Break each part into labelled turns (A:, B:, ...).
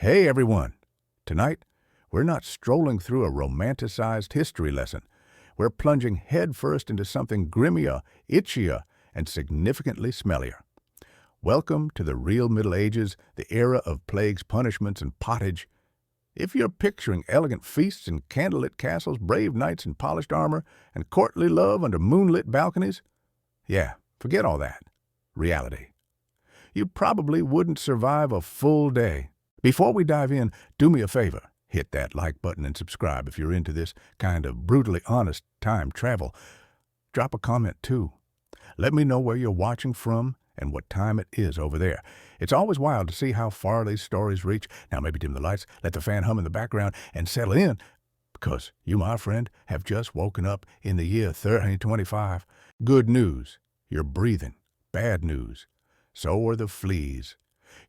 A: Hey everyone! Tonight, we're not strolling through a romanticized history lesson. We're plunging headfirst into something grimmier, itchier, and significantly smellier. Welcome to the real Middle Ages, the era of plagues, punishments, and pottage. If you're picturing elegant feasts and candlelit castles, brave knights in polished armor, and courtly love under moonlit balconies, yeah, forget all that. Reality. You probably wouldn't survive a full day. Before we dive in, do me a favor. Hit that like button and subscribe if you're into this kind of brutally honest time travel. Drop a comment too. Let me know where you're watching from and what time it is over there. It's always wild to see how far these stories reach. Now maybe dim the lights, let the fan hum in the background, and settle in, because you, my friend, have just woken up in the year 3025. Good news, you're breathing. Bad news, so are the fleas.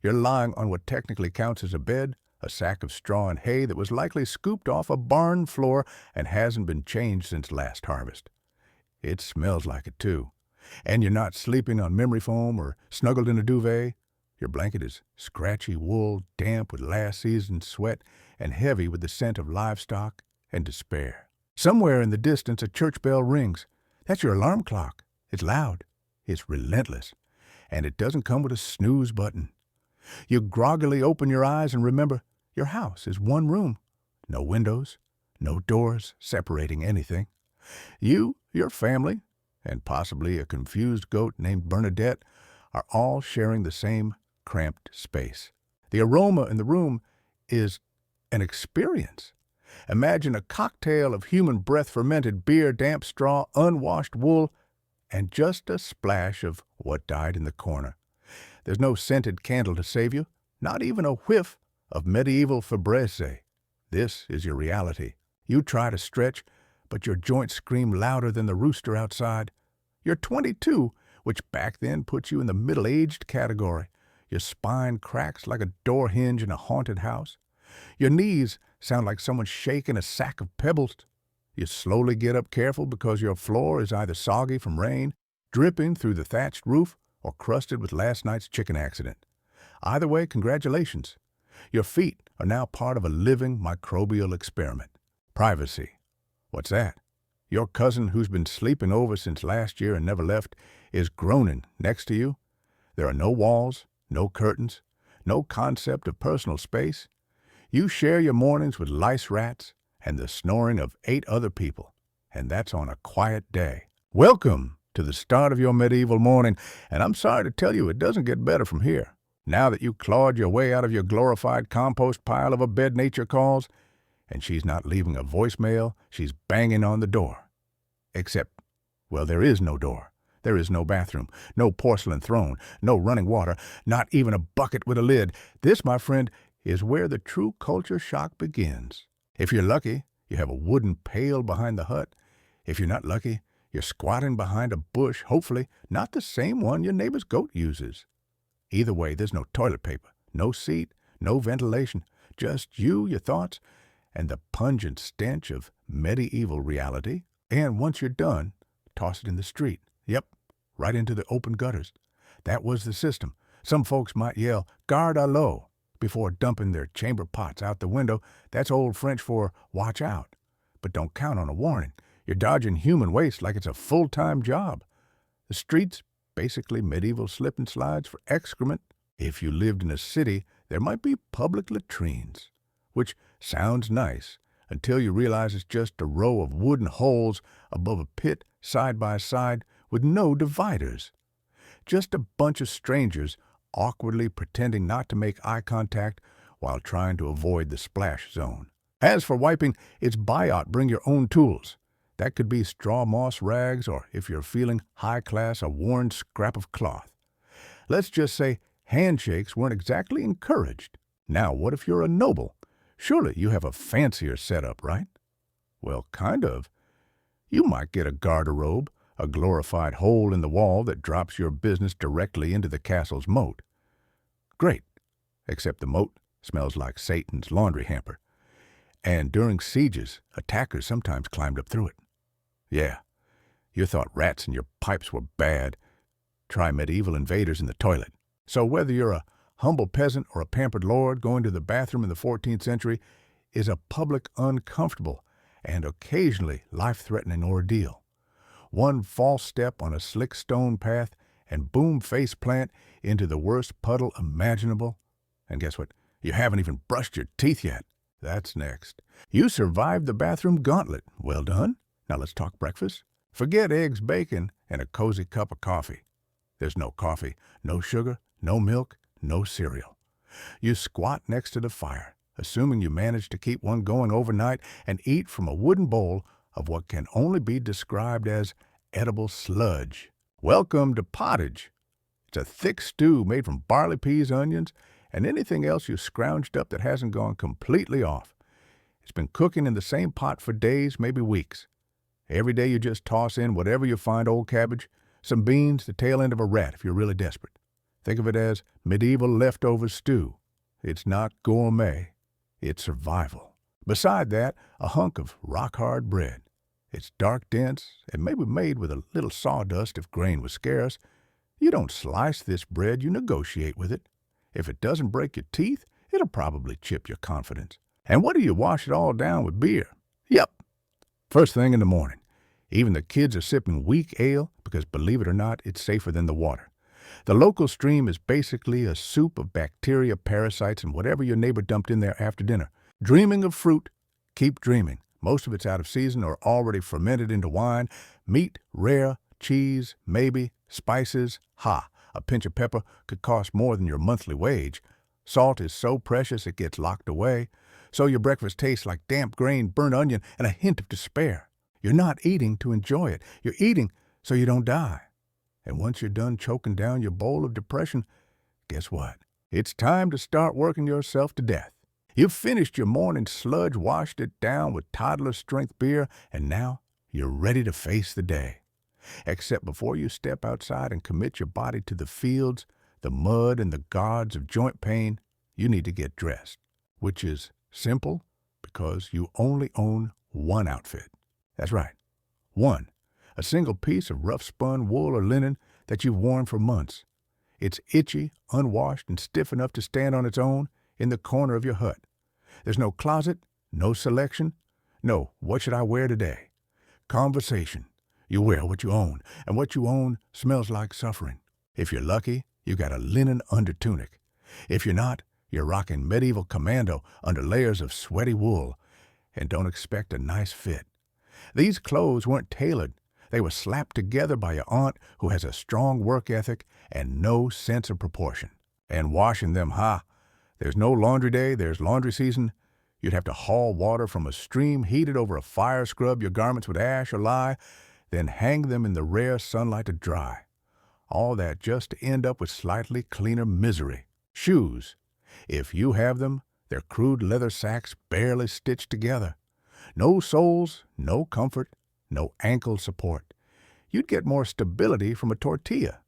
A: You're lying on what technically counts as a bed, a sack of straw and hay that was likely scooped off a barn floor and hasn't been changed since last harvest. It smells like it too. And you're not sleeping on memory foam or snuggled in a duvet. Your blanket is scratchy wool, damp with last season's sweat, and heavy with the scent of livestock and despair. Somewhere in the distance a church bell rings. That's your alarm clock. It's loud. It's relentless. And it doesn't come with a snooze button. You groggily open your eyes and remember your house is one room. No windows, no doors separating anything. You, your family, and possibly a confused goat named Bernadette are all sharing the same cramped space. The aroma in the room is an experience. Imagine a cocktail of human breath, fermented beer, damp straw, unwashed wool, and just a splash of what died in the corner. There's no scented candle to save you, not even a whiff of medieval Febreze. This is your reality. You try to stretch, but your joints scream louder than the rooster outside. You're 22, which back then puts you in the middle-aged category. Your spine cracks like a door hinge in a haunted house. Your knees sound like someone shaking a sack of pebbles. You slowly get up careful because your floor is either soggy from rain, dripping through the thatched roof, or crusted with last night's chicken accident. Either way, congratulations. Your feet are now part of a living microbial experiment. Privacy. What's that? Your cousin who's been sleeping over since last year and never left is groaning next to you. There are no walls, no curtains, no concept of personal space. You share your mornings with lice rats and the snoring of 8 other people, and that's on a quiet day. Welcome to the start of your medieval morning, and I'm sorry to tell you it doesn't get better from here. Now that you clawed your way out of your glorified compost pile of a bed nature calls, and she's not leaving a voicemail, she's banging on the door. Except, well, there is no door. There is no bathroom, no porcelain throne, no running water, not even a bucket with a lid. This, my friend, is where the true culture shock begins. If you're lucky, you have a wooden pail behind the hut. If you're not lucky, you're squatting behind a bush, hopefully not the same one your neighbor's goat uses. Either way, there's no toilet paper, no seat, no ventilation, just you, your thoughts, and the pungent stench of medieval reality. And once you're done, toss it in the street. Yep, right into the open gutters. That was the system. Some folks might yell, "Garde à l'eau," before dumping their chamber pots out the window. That's old French for watch out. But don't count on a warning. You're dodging human waste like it's a full-time job. The streets, basically medieval slip and slides for excrement. If you lived in a city, there might be public latrines, which sounds nice until you realize it's just a row of wooden holes above a pit side by side with no dividers. Just a bunch of strangers awkwardly pretending not to make eye contact while trying to avoid the splash zone. As for wiping, it's buy out, bring your own tools. That could be straw moss rags, or if you're feeling high class, a worn scrap of cloth. Let's just say handshakes weren't exactly encouraged. Now, what if you're a noble? Surely you have a fancier setup, right? Well, kind of. You might get a garderobe, a glorified hole in the wall that drops your business directly into the castle's moat. Great, except the moat smells like Satan's laundry hamper. And during sieges, attackers sometimes climbed up through it. Yeah, you thought rats in your pipes were bad. Try medieval invaders in the toilet. So whether you're a humble peasant or a pampered lord going to the bathroom in the 14th century is a public uncomfortable and occasionally life-threatening ordeal. One false step on a slick stone path and boom, face plant into the worst puddle imaginable. And guess what? You haven't even brushed your teeth yet. That's next. You survived the bathroom gauntlet. Well done. Now let's talk breakfast. Forget eggs, bacon, and a cozy cup of coffee. There's no coffee, no sugar, no milk, no cereal. You squat next to the fire, assuming you managed to keep one going overnight, and eat from a wooden bowl of what can only be described as edible sludge. Welcome to pottage. It's a thick stew made from barley peas, onions, and anything else you scrounged up that hasn't gone completely off. It's been cooking in the same pot for days, maybe weeks. Every day you just toss in whatever you find: old cabbage, some beans, the tail end of a rat if you're really desperate. Think of it as medieval leftover stew. It's not gourmet, it's survival. Beside that, a hunk of rock-hard bread. It's dark, dense, and maybe made with a little sawdust if grain was scarce. You don't slice this bread, you negotiate with it. If it doesn't break your teeth, it'll probably chip your confidence. And what do you wash it all down with? Beer. Yep. First thing in the morning. Even the kids are sipping weak ale because, believe it or not, it's safer than the water. The local stream is basically a soup of bacteria, parasites, and whatever your neighbor dumped in there after dinner. Dreaming of fruit? Keep dreaming. Most of it's out of season or already fermented into wine. Meat, rare. Cheese, maybe. Spices, ha. A pinch of pepper could cost more than your monthly wage. Salt is so precious it gets locked away. So your breakfast tastes like damp grain, burnt onion, and a hint of despair. You're not eating to enjoy it. You're eating so you don't die. And once you're done choking down your bowl of depression, guess what? It's time to start working yourself to death. You've finished your morning sludge, washed it down with toddler-strength beer, and now you're ready to face the day. Except before you step outside and commit your body to the fields, the mud, and the gods of joint pain, you need to get dressed, which is simple because you only own one outfit. That's right, one. A single piece of rough-spun wool or linen that you've worn for months. It's itchy, unwashed, and stiff enough to stand on its own in the corner of your hut. There's no closet, no selection, no what should I wear today. Conversation. You wear what you own, and what you own smells like suffering. If you're lucky, you got a linen under tunic. If you're not, you're rocking medieval commando under layers of sweaty wool, and don't expect a nice fit. These clothes weren't tailored. They were slapped together by your aunt who has a strong work ethic and no sense of proportion. And washing them, there's no laundry day, there's laundry season. You'd have to haul water from a stream, heat it over a fire, scrub your garments with ash or lye, then hang them in the rare sunlight to dry. All that just to end up with slightly cleaner misery. Shoes. If you have them, they're crude leather sacks barely stitched together. No soles, no comfort, no ankle support. You'd get more stability from a tortilla.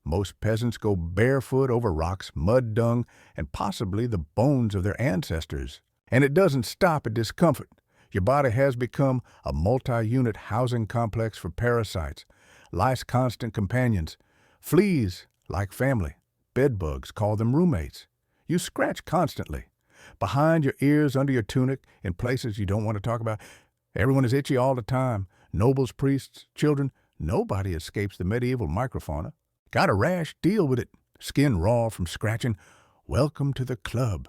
A: Most peasants go barefoot over rocks, mud, dung, and possibly the bones of their ancestors. And it doesn't stop at discomfort. Your body has become a multi-unit housing complex for parasites, lice-constant companions. Fleas like family. Bedbugs call them roommates. You scratch constantly. Behind your ears, under your tunic, in places you don't want to talk about. Everyone is itchy all the time. Nobles, priests, children. Nobody escapes the medieval microfauna. Got a rash? Deal with it. Skin raw from scratching. Welcome to the club.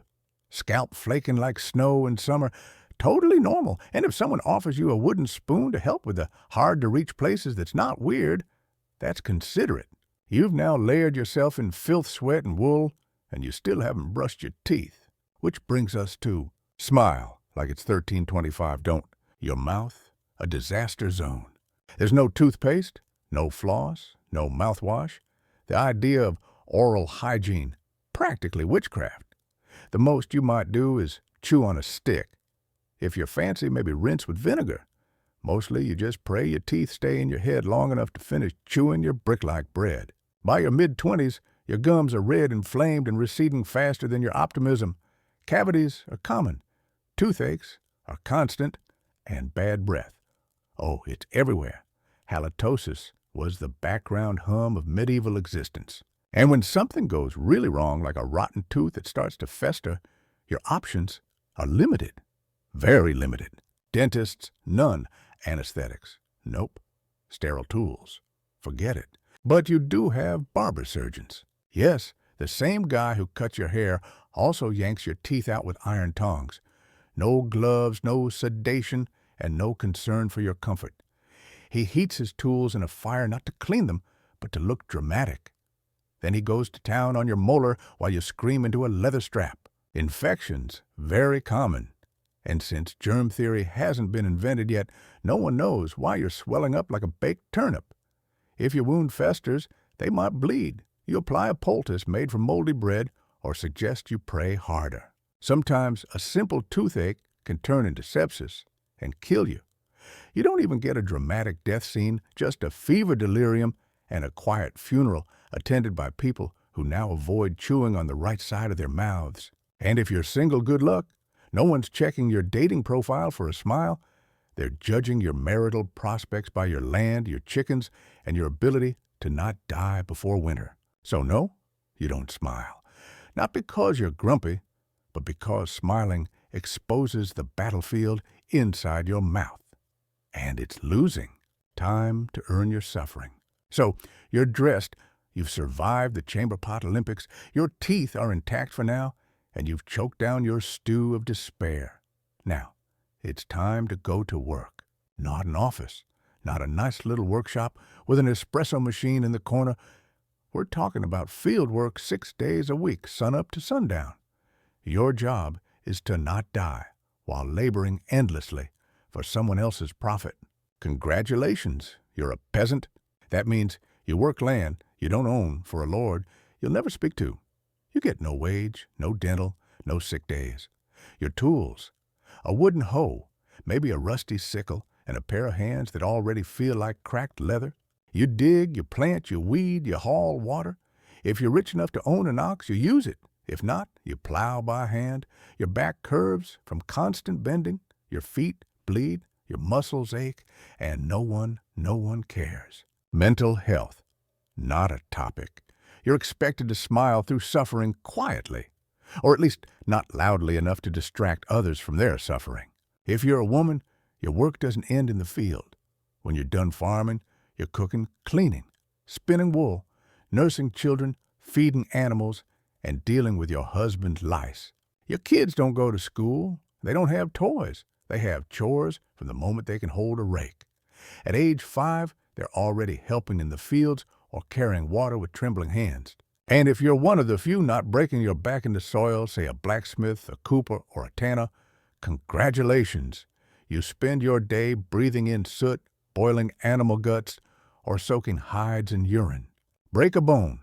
A: Scalp flaking like snow in summer. Totally normal. And if someone offers you a wooden spoon to help with the hard-to-reach places, that's not weird. That's considerate. You've now layered yourself in filth, sweat, and wool, and you still haven't brushed your teeth. Which brings us to smile like it's 1325, don't. Your mouth, a disaster zone. There's no toothpaste, no floss, no mouthwash. The idea of oral hygiene, practically witchcraft. The most you might do is chew on a stick. If you're fancy, maybe rinse with vinegar. Mostly you just pray your teeth stay in your head long enough to finish chewing your brick-like bread. By your mid-20s, your gums are red, inflamed, and receding faster than your optimism. Cavities are common. Toothaches are constant. And bad breath. Oh, it's everywhere. Halitosis was the background hum of medieval existence. And when something goes really wrong, like a rotten tooth that starts to fester, your options are limited, very limited. Dentists, none. Anesthetics, nope. Sterile tools, forget it. But you do have barber surgeons. Yes, the same guy who cuts your hair also yanks your teeth out with iron tongs. No gloves, no sedation, and no concern for your comfort. He heats his tools in a fire not to clean them, but to look dramatic. Then he goes to town on your molar while you scream into a leather strap. Infections, very common. And since germ theory hasn't been invented yet, no one knows why you're swelling up like a baked turnip. If your wound festers, they might bleed. You apply a poultice made from moldy bread or suggest you pray harder. Sometimes a simple toothache can turn into sepsis and kill you. You don't even get a dramatic death scene, just a fever delirium and a quiet funeral attended by people who now avoid chewing on the right side of their mouths. And if you're single, good luck. No one's checking your dating profile for a smile. They're judging your marital prospects by your land, your chickens, and your ability to not die before winter. So no, you don't smile. Not because you're grumpy, but because smiling exposes the battlefield inside your mouth. And it's losing. Time to earn your suffering. So you're dressed, you've survived the chamber pot Olympics, your teeth are intact for now, and you've choked down your stew of despair. Now, it's time to go to work. Not an office, not a nice little workshop with an espresso machine in the corner. We're talking about field work 6 days a week, sunup to sundown. Your job is to not die while laboring endlessly for someone else's profit. Congratulations, you're a peasant. That means you work land you don't own for a lord you'll never speak to. You get no wage, no dental, no sick days. Your tools, a wooden hoe, maybe a rusty sickle, and a pair of hands that already feel like cracked leather. You dig, you plant, you weed, you haul water. If you're rich enough to own an ox, you use it. If not, you plow by hand. Your back curves from constant bending. Your feet bleed, your muscles ache, and no one cares. Mental health, not a topic. You're expected to smile through suffering quietly, or at least not loudly enough to distract others from their suffering. If you're a woman, your work doesn't end in the field. When you're done farming, you're cooking, cleaning, spinning wool, nursing children, feeding animals, and dealing with your husband's lice. Your kids don't go to school. They don't have toys. They have chores from the moment they can hold a rake. At age 5, they're already helping in the fields or carrying water with trembling hands. And if you're one of the few not breaking your back in the soil, say a blacksmith, a cooper, or a tanner, congratulations. You spend your day breathing in soot, boiling animal guts, or soaking hides in urine. Break a bone.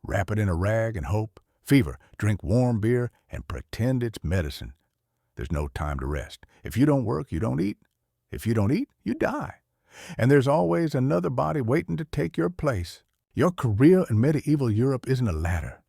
A: Wrap it in a rag and hope. Fever, drink warm beer, and pretend it's medicine. There's no time to rest. If you don't work, you don't eat. If you don't eat, you die. And there's always another body waiting to take your place. Your career in medieval Europe isn't a ladder.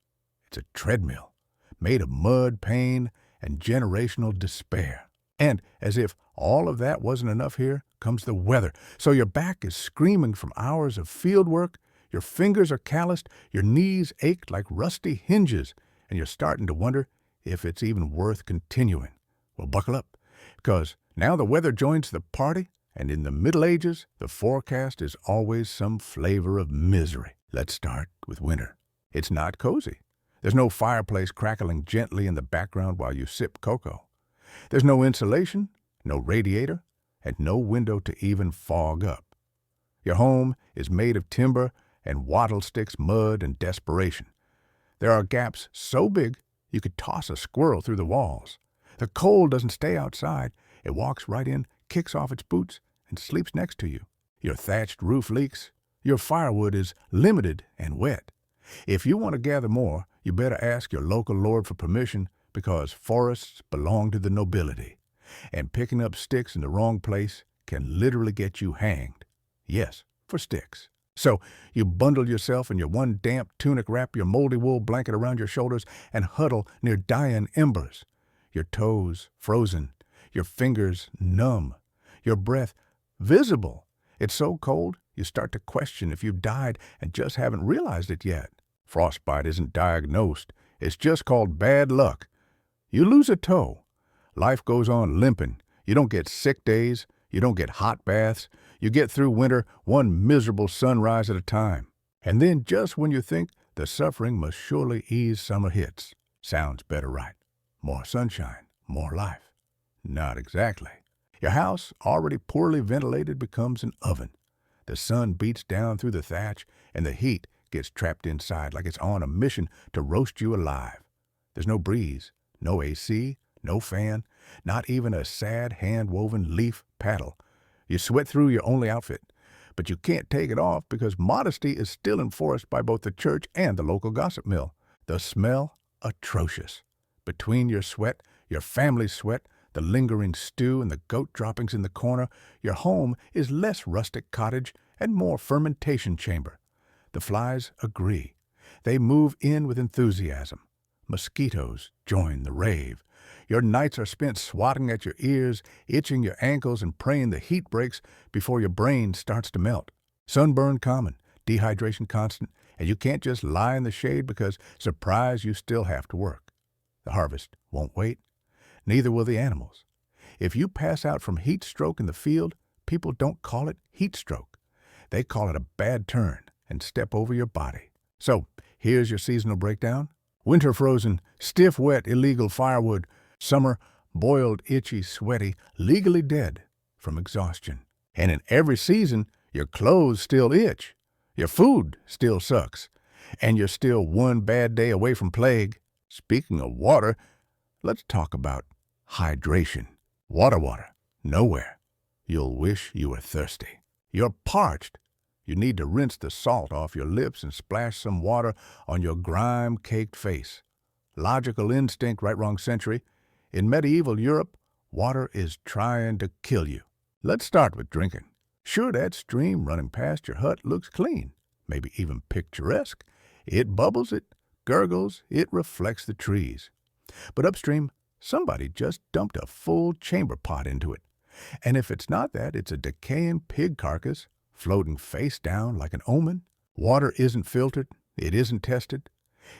A: It's a treadmill, made of mud, pain, and generational despair. And as if all of that wasn't enough, here comes the weather. So your back is screaming from hours of field work, your fingers are calloused, your knees ache like rusty hinges, and you're starting to wonder if it's even worth continuing. Well, buckle up, because now the weather joins the party, and in the Middle Ages, the forecast is always some flavor of misery. Let's start with winter. It's not cozy. There's no fireplace crackling gently in the background while you sip cocoa. There's no insulation, no radiator, and no window to even fog up. Your home is made of timber and wattle sticks, mud, and desperation. There are gaps so big you could toss a squirrel through the walls. The cold doesn't stay outside. It walks right in, kicks off its boots, and sleeps next to you. Your thatched roof leaks. Your firewood is limited and wet. If you want to gather more, you better ask your local lord for permission, because forests belong to the nobility, and picking up sticks in the wrong place can literally get you hanged. Yes, for sticks. So you bundle yourself in your one damp tunic, wrap your moldy wool blanket around your shoulders, and huddle near dying embers. Your toes frozen, your fingers numb, your breath visible. It's so cold, you start to question if you've died and just haven't realized it yet. Frostbite isn't diagnosed. It's just called bad luck. You lose a toe. Life goes on limping. You don't get sick days. You don't get hot baths. You get through winter one miserable sunrise at a time. And then just when you think the suffering must surely ease, summer hits. Sounds better, right? More sunshine, more life. Not exactly. Your house, already poorly ventilated, becomes an oven. The sun beats down through the thatch, and the heat gets trapped inside like it's on a mission to roast you alive. There's no breeze, no AC, no fan, not even a sad hand-woven leaf paddle. You sweat through your only outfit, but you can't take it off because modesty is still enforced by both the church and the local gossip mill. The smell, atrocious. Between your sweat, your family's sweat, the lingering stew and the goat droppings in the corner, your home is less rustic cottage and more fermentation chamber. The flies agree. They move in with enthusiasm. Mosquitoes join the rave. Your nights are spent swatting at your ears, itching your ankles, and praying the heat breaks before your brain starts to melt. Sunburn common, dehydration constant, and you can't just lie in the shade because, surprise, you still have to work. The harvest won't wait. Neither will the animals. If you pass out from heat stroke in the field, people don't call it heat stroke. They call it a bad turn and step over your body. So, here's your seasonal breakdown. Winter frozen, stiff, wet, illegal firewood. Summer, boiled, itchy, sweaty, legally dead from exhaustion. And in every season, your clothes still itch. Your food still sucks. And you're still one bad day away from plague. Speaking of water, let's talk about hydration. Water, nowhere. You'll wish you were thirsty. You're parched. You need to rinse the salt off your lips and splash some water on your grime-caked face. Logical instinct, right, wrong century. In medieval Europe, water is trying to kill you. Let's start with drinking. Sure, that stream running past your hut looks clean, maybe even picturesque. It bubbles, it gurgles, it reflects the trees. But upstream, somebody just dumped a full chamber pot into it. And if it's not that, it's a decaying pig carcass floating face down like an omen. Water isn't filtered. It isn't tested.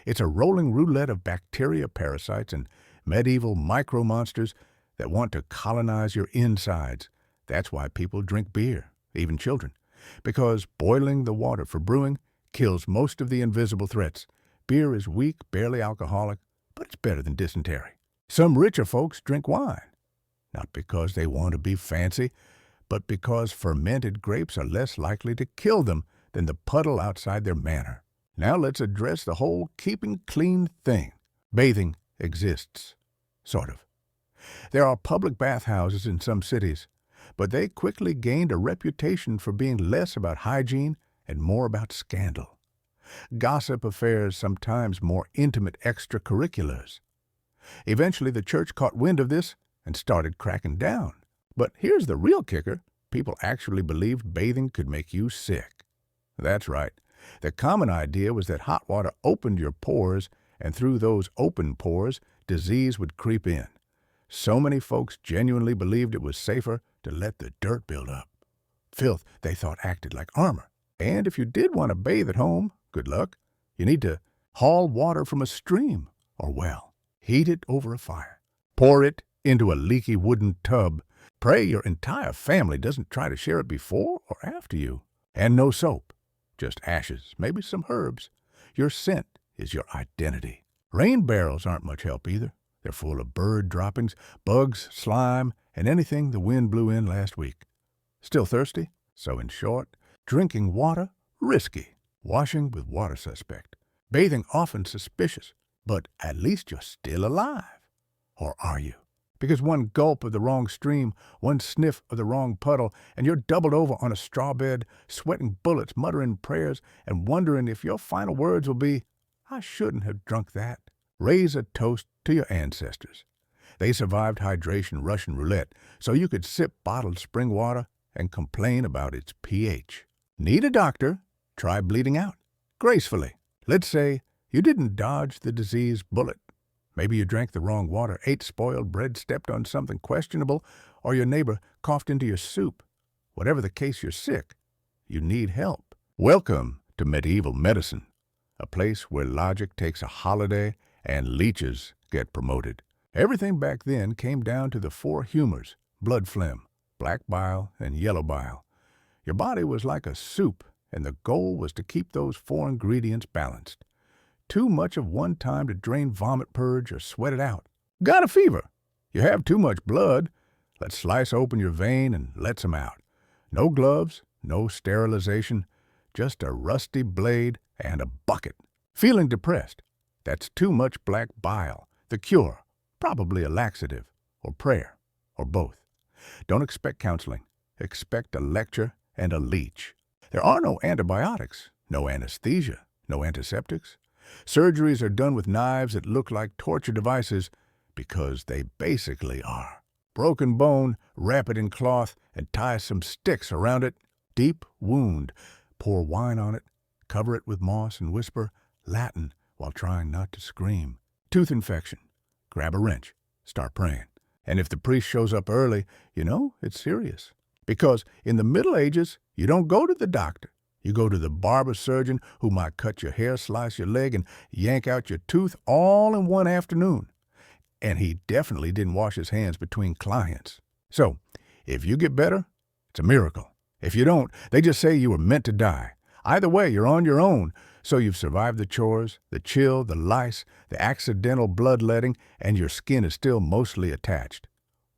A: It's a rolling roulette of bacteria, parasites, and medieval micro-monsters that want to colonize your insides. That's why people drink beer, even children, because boiling the water for brewing kills most of the invisible threats. Beer is weak, barely alcoholic, but it's better than dysentery. Some richer folks drink wine, not because they want to be fancy, but because fermented grapes are less likely to kill them than the puddle outside their manor. Now let's address the whole keeping clean thing. Bathing exists, sort of. There are public bathhouses in some cities, but they quickly gained a reputation for being less about hygiene and more about scandal. Gossip affairs, sometimes more intimate extracurriculars. Eventually, the church caught wind of this and started cracking down. But here's the real kicker. People actually believed bathing could make you sick. That's right. The common idea was that hot water opened your pores, and through those open pores, disease would creep in. So many folks genuinely believed it was safer to let the dirt build up. Filth, they thought, acted like armor. And if you did want to bathe at home, good luck. You need to haul water from a stream or well. Heat it over a fire. Pour it into a leaky wooden tub. Pray your entire family doesn't try to share it before or after you. And no soap. Just ashes, maybe some herbs. Your scent is your identity. Rain barrels aren't much help either. They're full of bird droppings, bugs, slime, and anything the wind blew in last week. Still thirsty? So in short, drinking water, risky. Washing with water, suspect. Bathing, often suspicious. But at least you're still alive. Or are you? Because one gulp of the wrong stream, one sniff of the wrong puddle, and you're doubled over on a straw bed, sweating bullets, muttering prayers, and wondering if your final words will be, "I shouldn't have drunk that." Raise a toast to your ancestors. They survived hydration Russian roulette, so you could sip bottled spring water and complain about its pH. Need a doctor? Try bleeding out. Gracefully. Let's say you didn't dodge the disease bullet. Maybe you drank the wrong water, ate spoiled bread, stepped on something questionable, or your neighbor coughed into your soup. Whatever the case, you're sick. You need help. Welcome to medieval medicine. a place where logic takes a holiday and leeches get promoted. Everything back then came down to the four humors: blood phlegm, black bile, and yellow bile. Your body was like a soup, and the goal was to keep those four ingredients balanced. Too much of one time to drain vomit, purge, or sweat it out. Got a fever? You have too much blood. Let's slice open your vein and let some out. No gloves, no sterilization, just a rusty blade and a bucket. Feeling depressed? That's too much black bile. The cure? Probably a laxative, or prayer, or both. Don't expect counseling. Expect a lecture and a leech. There are no antibiotics, no anesthesia, no antiseptics. Surgeries are done with knives that look like torture devices because they basically are. Broken bone, wrap it in cloth and tie some sticks around it. Deep wound, pour wine on it, cover it with moss and whisper Latin while trying not to scream. Tooth infection, grab a wrench, start praying. And if the priest shows up early, you know it's serious. Because in the Middle Ages, you don't go to the doctor. You go to the barber surgeon who might cut your hair, slice your leg, and yank out your tooth all in one afternoon. And he definitely didn't wash his hands between clients. So, if you get better, it's a miracle. If you don't, they just say you were meant to die. Either way, you're on your own. So you've survived the chores, the chill, the lice, the accidental bloodletting, and your skin is still mostly attached.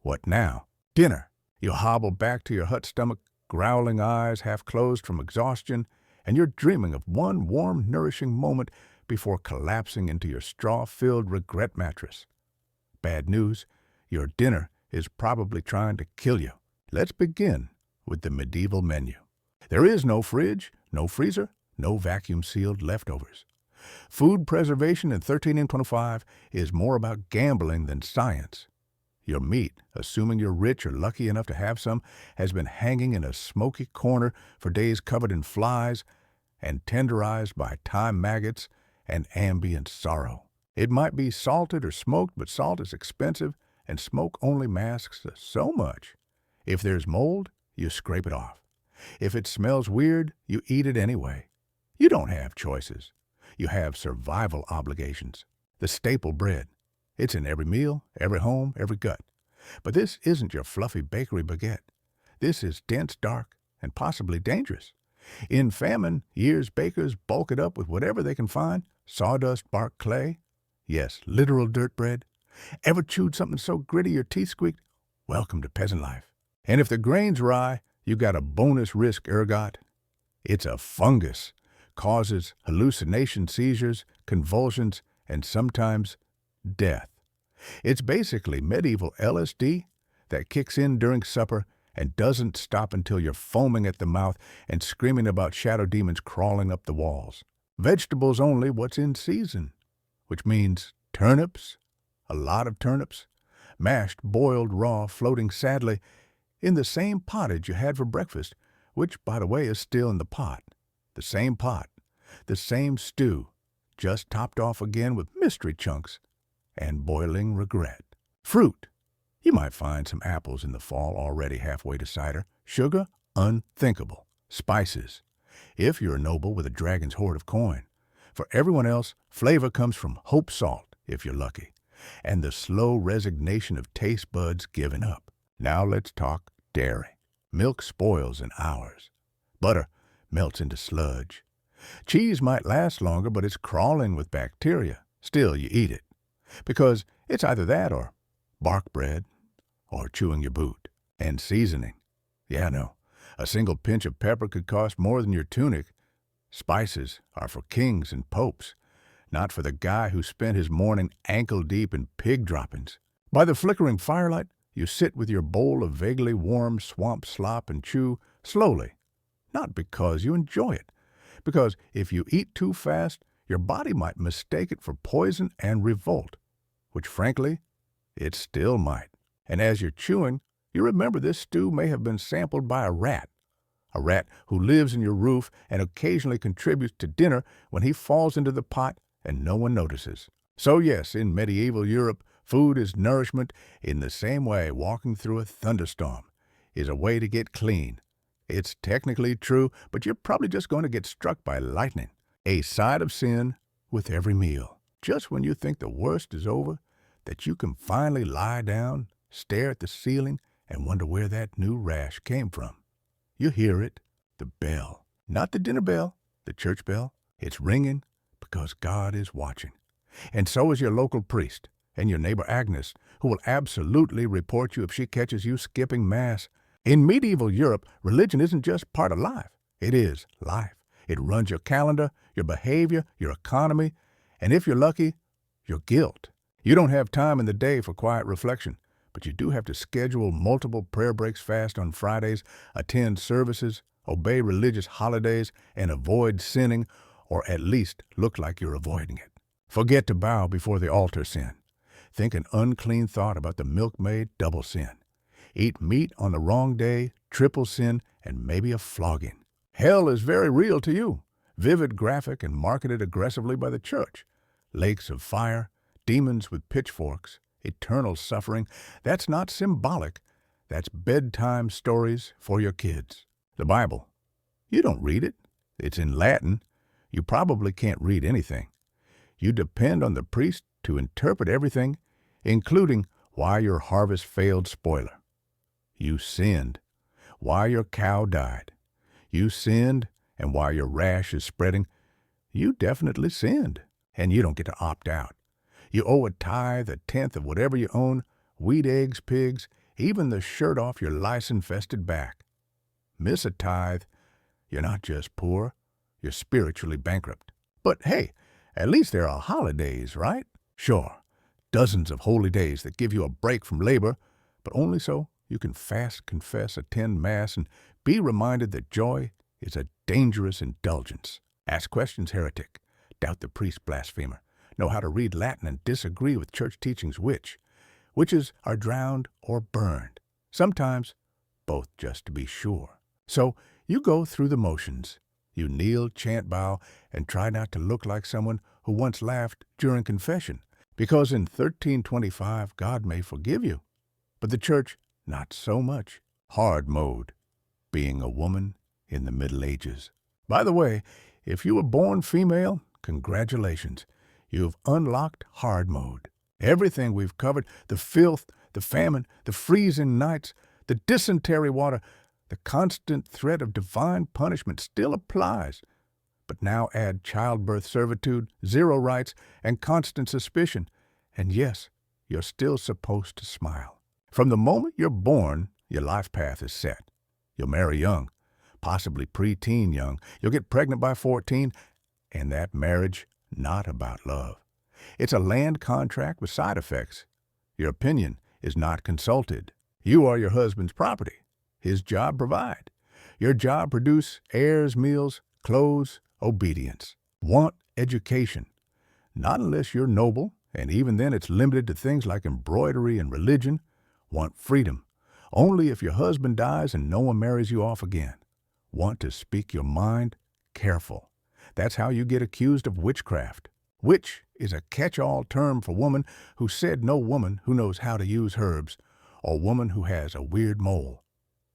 A: What now? Dinner. You hobble back to your hut stomach, growling eyes half closed from exhaustion, and you're dreaming of one warm, nourishing moment before collapsing into your straw-filled regret mattress. Bad news, your dinner is probably trying to kill you. Let's begin with the medieval menu. There is no fridge, no freezer, no vacuum-sealed leftovers. Food preservation in 1325 is more about gambling than science. Your meat, assuming you're rich or lucky enough to have some, has been hanging in a smoky corner for days covered in flies and tenderized by time maggots and ambient sorrow. It might be salted or smoked, but salt is expensive and smoke only masks so much. If there's mold, you scrape it off. If it smells weird, you eat it anyway. You don't have choices. You have survival obligations. The staple bread. It's in every meal, every home, every gut. But this isn't your fluffy bakery baguette. This is dense, dark, and possibly dangerous. In famine years, bakers bulk it up with whatever they can find. Sawdust, bark, clay. Yes, literal dirt bread. Ever chewed something so gritty your teeth squeaked? Welcome to peasant life. And if the grain's rye, you got a bonus risk ergot. It's a fungus. Causes hallucination, seizures, convulsions, and sometimes death. It's basically medieval LSD that kicks in during supper and doesn't stop until you're foaming at the mouth and screaming about shadow demons crawling up the walls. Vegetables only, what's in season, which means turnips, a lot of turnips, mashed, boiled, raw, floating sadly in the same pottage you had for breakfast, which, by the way, is still in the pot. The same pot, the same stew, just topped off again with mystery chunks and boiling regret. Fruit. You might find some apples in the fall already halfway to cider. Sugar? Unthinkable. Spices. If you're a noble with a dragon's hoard of coin. For everyone else, flavor comes from hope salt, if you're lucky, and the slow resignation of taste buds giving up. Now let's talk dairy. Milk spoils in hours. Butter melts into sludge. Cheese might last longer, but it's crawling with bacteria. Still, you eat it. Because it's either that or bark bread or chewing your boot. And seasoning. Yeah, no. A single pinch of pepper could cost more than your tunic. Spices are for kings and popes, not for the guy who spent his morning ankle-deep in pig droppings. By the flickering firelight, you sit with your bowl of vaguely warm swamp slop and chew slowly. Not because you enjoy it, because if you eat too fast, your body might mistake it for poison and revolt, which frankly, it still might. And as you're chewing, you remember this stew may have been sampled by a rat who lives in your roof and occasionally contributes to dinner when he falls into the pot and no one notices. So yes, in medieval Europe, food is nourishment in the same way walking through a thunderstorm is a way to get clean. It's technically true, but you're probably just going to get struck by lightning. A side of sin with every meal. Just when you think the worst is over, that you can finally lie down, stare at the ceiling, and wonder where that new rash came from. You hear it, the bell. Not the dinner bell, the church bell. It's ringing because God is watching. And so is your local priest and your neighbor Agnes, who will absolutely report you if she catches you skipping Mass. In medieval Europe, religion isn't just part of life. It is life. It runs your calendar, your behavior, your economy, and if you're lucky, your guilt. You don't have time in the day for quiet reflection, but you do have to schedule multiple prayer breaks fast on Fridays, attend services, obey religious holidays, and avoid sinning, or at least look like you're avoiding it. Forget to bow before the altar, sin. Think an unclean thought about the milkmaid, double sin. Eat meat on the wrong day, triple sin, and maybe a flogging. Hell is very real to you, vivid, graphic, and marketed aggressively by the church. Lakes of fire, demons with pitchforks, eternal suffering. That's not symbolic. That's bedtime stories for your kids. The Bible. You don't read it. It's in Latin. You probably can't read anything. You depend on the priest to interpret everything, including why your harvest failed spoiler. You sinned. Why your cow died. You sinned, and why your rash is spreading. You definitely sinned, and you don't get to opt out. You owe a tithe, a tenth of whatever you own, wheat, eggs, pigs, even the shirt off your lice-infested back. Miss a tithe, you're not just poor, you're spiritually bankrupt. But hey, at least there are holidays, right? Sure, dozens of holy days that give you a break from labor, but only so you can fast, confess, attend Mass, and be reminded that joy is a dangerous indulgence. Ask questions, heretic. Doubt the priest, blasphemer. Know how to read Latin and disagree with church teachings, witches are drowned or burned. Sometimes both, just to be sure. So you go through the motions. You kneel, chant, bow, and try not to look like someone who once laughed during confession. Because in 1325, God may forgive you. But the church, not so much. Hard mode. Being a woman in the Middle Ages. By the way, if you were born female, congratulations. You've unlocked hard mode. Everything we've covered, the filth, the famine, the freezing nights, the dysentery water, the constant threat of divine punishment still applies. But now add childbirth servitude, zero rights, and constant suspicion. And yes, you're still supposed to smile. From the moment you're born, your life path is set. You'll marry young, possibly preteen young. You'll get pregnant by 14, and that marriage, not about love. It's a land contract with side effects. Your opinion is not consulted. You are your husband's property. His job provide. Your job produce heirs, meals, clothes, obedience. Want education. Not unless you're noble, and even then it's limited to things like embroidery and religion. Want freedom. Only if your husband dies and no one marries you off again. Want to speak your mind? Careful. That's how you get accused of witchcraft. Witch is a catch-all term for woman who said no woman who knows how to use herbs, or woman who has a weird mole.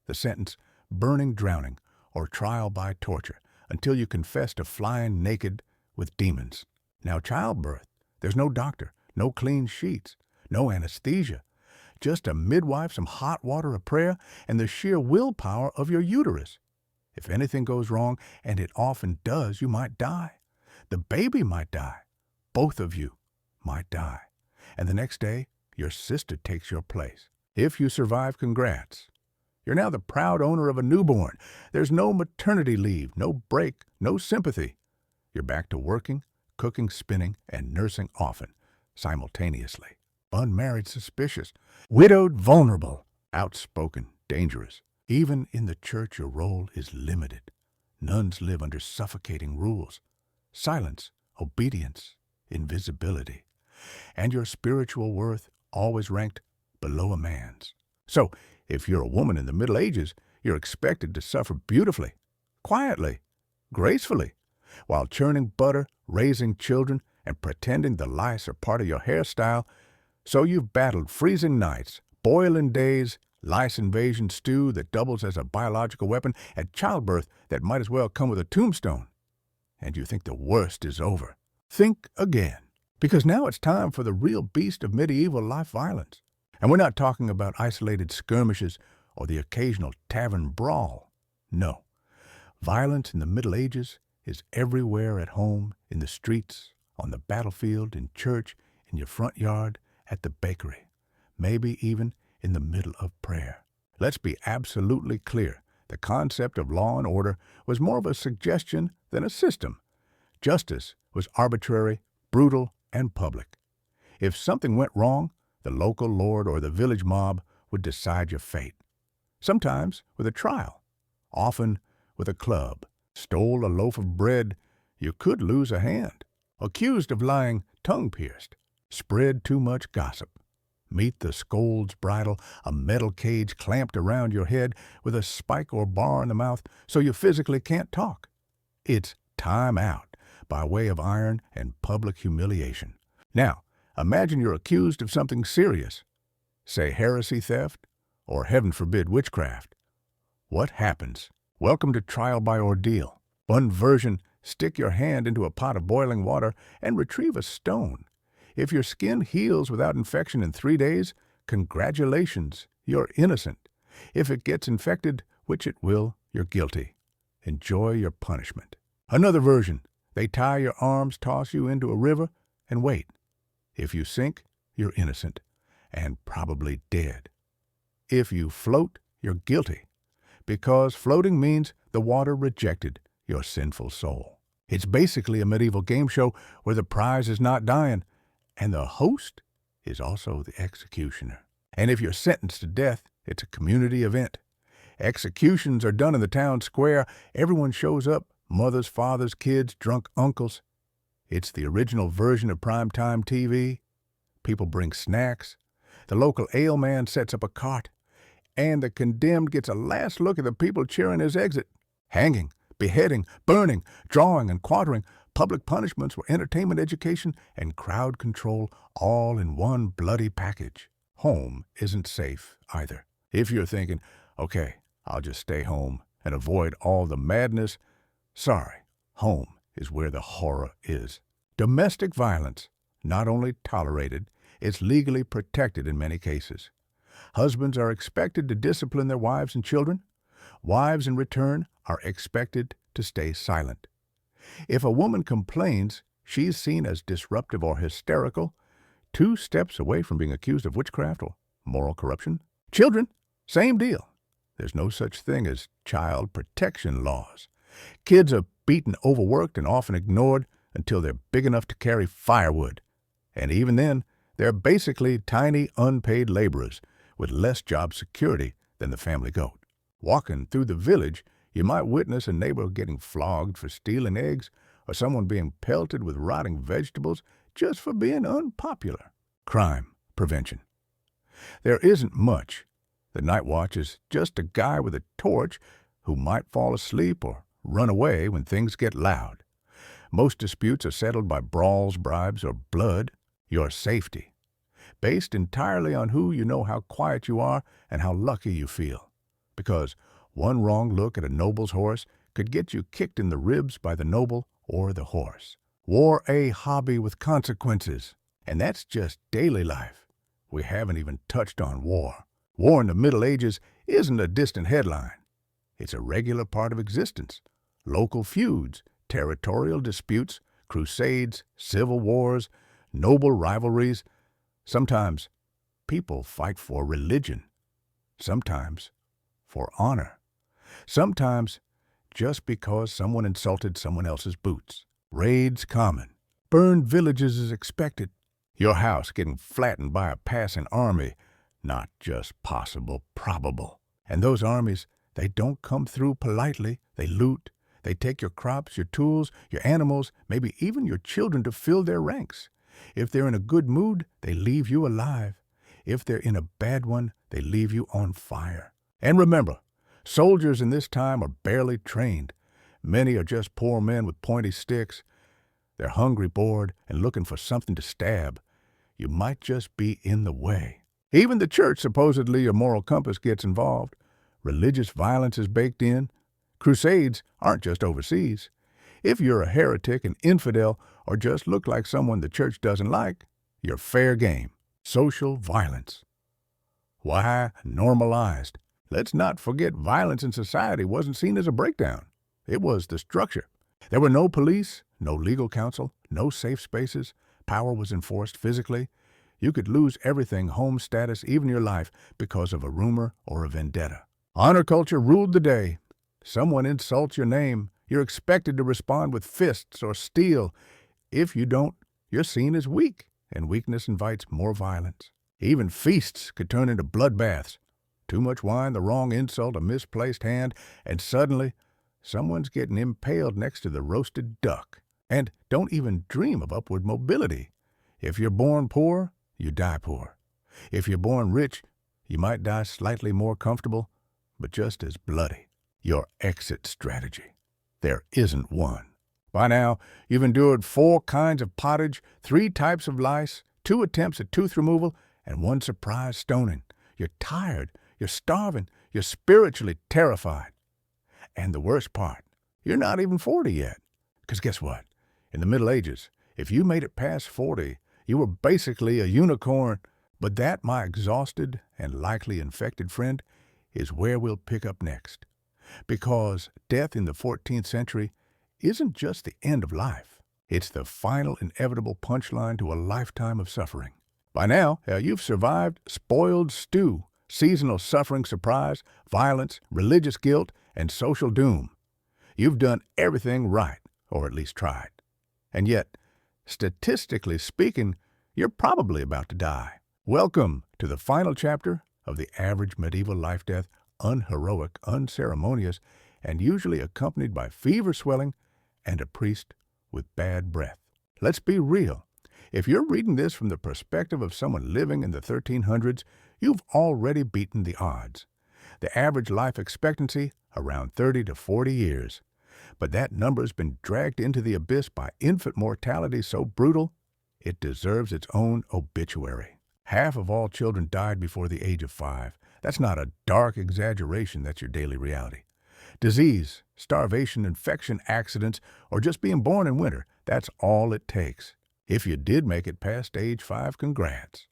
A: The sentence, burning, drowning, or trial by torture, until you confess to flying naked with demons. Now childbirth, there's no doctor, no clean sheets, no anesthesia. Just a midwife, some hot water, a prayer, and the sheer willpower of your uterus. If anything goes wrong, and it often does, you might die. The baby might die. Both of you might die. And the next day, your sister takes your place. If you survive, congrats. You're now the proud owner of a newborn. There's no maternity leave, no break, no sympathy. You're back to working, cooking, spinning, and nursing often, simultaneously. Unmarried, suspicious. Widowed, vulnerable. Outspoken, dangerous. Even in the church, your role is limited. Nuns live under suffocating rules. Silence, obedience, invisibility. And your spiritual worth always ranked below a man's. So, if you're a woman in the Middle Ages, you're expected to suffer beautifully, quietly, gracefully, while churning butter, raising children, and pretending the lice are part of your hairstyle. So you've battled freezing nights, boiling days, lice invasion stew that doubles as a biological weapon, and childbirth that might as well come with a tombstone. and you think the worst is over. Think again, because now it's time for the real beast of medieval life violence. And we're not talking about isolated skirmishes or the occasional tavern brawl. No. Violence in the Middle Ages is everywhere at home, in the streets, on the battlefield, in church, in your front yard, at the bakery, maybe even in the middle of prayer. Let's be absolutely clear. The concept of law and order was more of a suggestion than a system. Justice was arbitrary, brutal, and public. If something went wrong, the local lord or the village mob would decide your fate. Sometimes with a trial, often with a club. Stole a loaf of bread, you could lose a hand. Accused of lying tongue-pierced. Spread too much gossip. Meet the scold's bridle, a metal cage clamped around your head with a spike or bar in the mouth so you physically can't talk. It's time out by way of iron and public humiliation. Now, imagine you're accused of something serious, say heresy theft or, heaven forbid, witchcraft. What happens? Welcome to trial by ordeal. One version, stick your hand into a pot of boiling water and retrieve a stone. If your skin heals without infection in 3 days, congratulations, you're innocent. If it gets infected, which it will, you're guilty. Enjoy your punishment. Another version, they tie your arms, toss you into a river, and wait. If you sink, you're innocent, and probably dead. If you float, you're guilty, because floating means the water rejected your sinful soul. It's basically a medieval game show where the prize is not dying, and the host is also the executioner. And if you're sentenced to death, it's a community event. Executions are done in the town square. Everyone shows up, mothers, fathers, kids, drunk uncles. It's the original version of primetime TV. People bring snacks. The local ale man sets up a cart. And the condemned gets a last look at the people cheering his exit. Hanging, beheading, burning, drawing, and quartering. Public punishments were entertainment, education, and crowd control, all in one bloody package. Home isn't safe either. If you're thinking, okay, I'll just stay home and avoid all the madness, sorry, home is where the horror is. Domestic violence, not only tolerated, it's legally protected in many cases. Husbands are expected to discipline their wives and children. Wives, in return, are expected to stay silent. If a woman complains, she's seen as disruptive or hysterical, 2 steps away from being accused of witchcraft or moral corruption. Children, same deal. There's no such thing as child protection laws. Kids are beaten, overworked, and often ignored until they're big enough to carry firewood. And even then, they're basically tiny, unpaid laborers with less job security than the family goat. Walking through the village, you might witness a neighbor getting flogged for stealing eggs or someone being pelted with rotting vegetables just for being unpopular. Crime prevention. There isn't much. The night watch is just a guy with a torch who might fall asleep or run away when things get loud. Most disputes are settled by brawls, bribes, or blood. Your safety, based entirely on who you know, how quiet you are, and how lucky you feel. Because one wrong look at a noble's horse could get you kicked in the ribs by the noble or the horse. War a hobby with consequences. And that's just daily life. We haven't even touched on war. War in the Middle Ages isn't a distant headline. It's a regular part of existence. Local feuds, territorial disputes, crusades, civil wars, noble rivalries. Sometimes people fight for religion. Sometimes for honor. Sometimes just because someone insulted someone else's boots. Raids common. Burned villages is expected. Your house getting flattened by a passing army. Not just possible, probable. And those armies, they don't come through politely. They loot. They take your crops, your tools, your animals, maybe even your children to fill their ranks. If they're in a good mood, they leave you alive. If they're in a bad one, they leave you on fire. And remember, soldiers in this time are barely trained. Many are just poor men with pointy sticks. They're hungry, bored, and looking for something to stab. You might just be in the way. Even the church, supposedly your moral compass, gets involved. Religious violence is baked in. Crusades aren't just overseas. If you're a heretic, an infidel, or just look like someone the church doesn't like, you're fair game. Social violence. Why normalized? Let's not forget violence in society wasn't seen as a breakdown. It was the structure. There were no police, no legal counsel, no safe spaces. Power was enforced physically. You could lose everything, home status, even your life, because of a rumor or a vendetta. Honor culture ruled the day. Someone insults your name, you're expected to respond with fists or steel. If you don't, you're seen as weak, and weakness invites more violence. Even feasts could turn into bloodbaths. Too much wine, the wrong insult, a misplaced hand, and suddenly, someone's getting impaled next to the roasted duck. And don't even dream of upward mobility. If you're born poor, you die poor. If you're born rich, you might die slightly more comfortable, but just as bloody. Your exit strategy. There isn't one. By now, you've endured 4 kinds of pottage, 3 types of lice, 2 attempts at tooth removal, and 1 surprise stoning. You're tired, you're starving, you're spiritually terrified. And the worst part, you're not even 40 yet. Because guess what? In the Middle Ages, if you made it past 40, you were basically a unicorn. But that, my exhausted and likely infected friend, is where we'll pick up next. Because death in the 14th century isn't just the end of life. It's the final inevitable punchline to a lifetime of suffering. By now, you've survived spoiled stew, seasonal suffering, surprise, violence, religious guilt, and social doom. You've done everything right, or at least tried. And yet, statistically speaking, you're probably about to die. Welcome to the final chapter of the average medieval life-death, unheroic, unceremonious, and usually accompanied by fever swelling and a priest with bad breath. Let's be real. If you're reading this from the perspective of someone living in the 1300s, you've already beaten the odds. The average life expectancy, around 30 to 40 years. But that number's been dragged into the abyss by infant mortality so brutal, it deserves its own obituary. Half of all children died before the age of 5. That's not a dark exaggeration, that's your daily reality. Disease, starvation, infection, accidents, or just being born in winter, that's all it takes. If you did make it past age 5, congrats.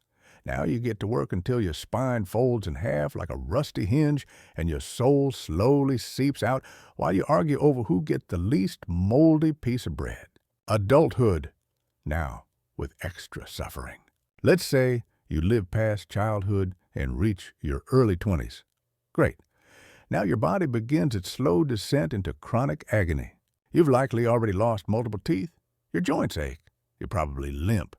A: Now you get to work until your spine folds in half like a rusty hinge and your soul slowly seeps out while you argue over who gets the least moldy piece of bread. Adulthood, now with extra suffering. Let's say you live past childhood and reach your early 20s. Great. Now your body begins its slow descent into chronic agony. You've likely already lost multiple teeth. Your joints ache. You're probably limp.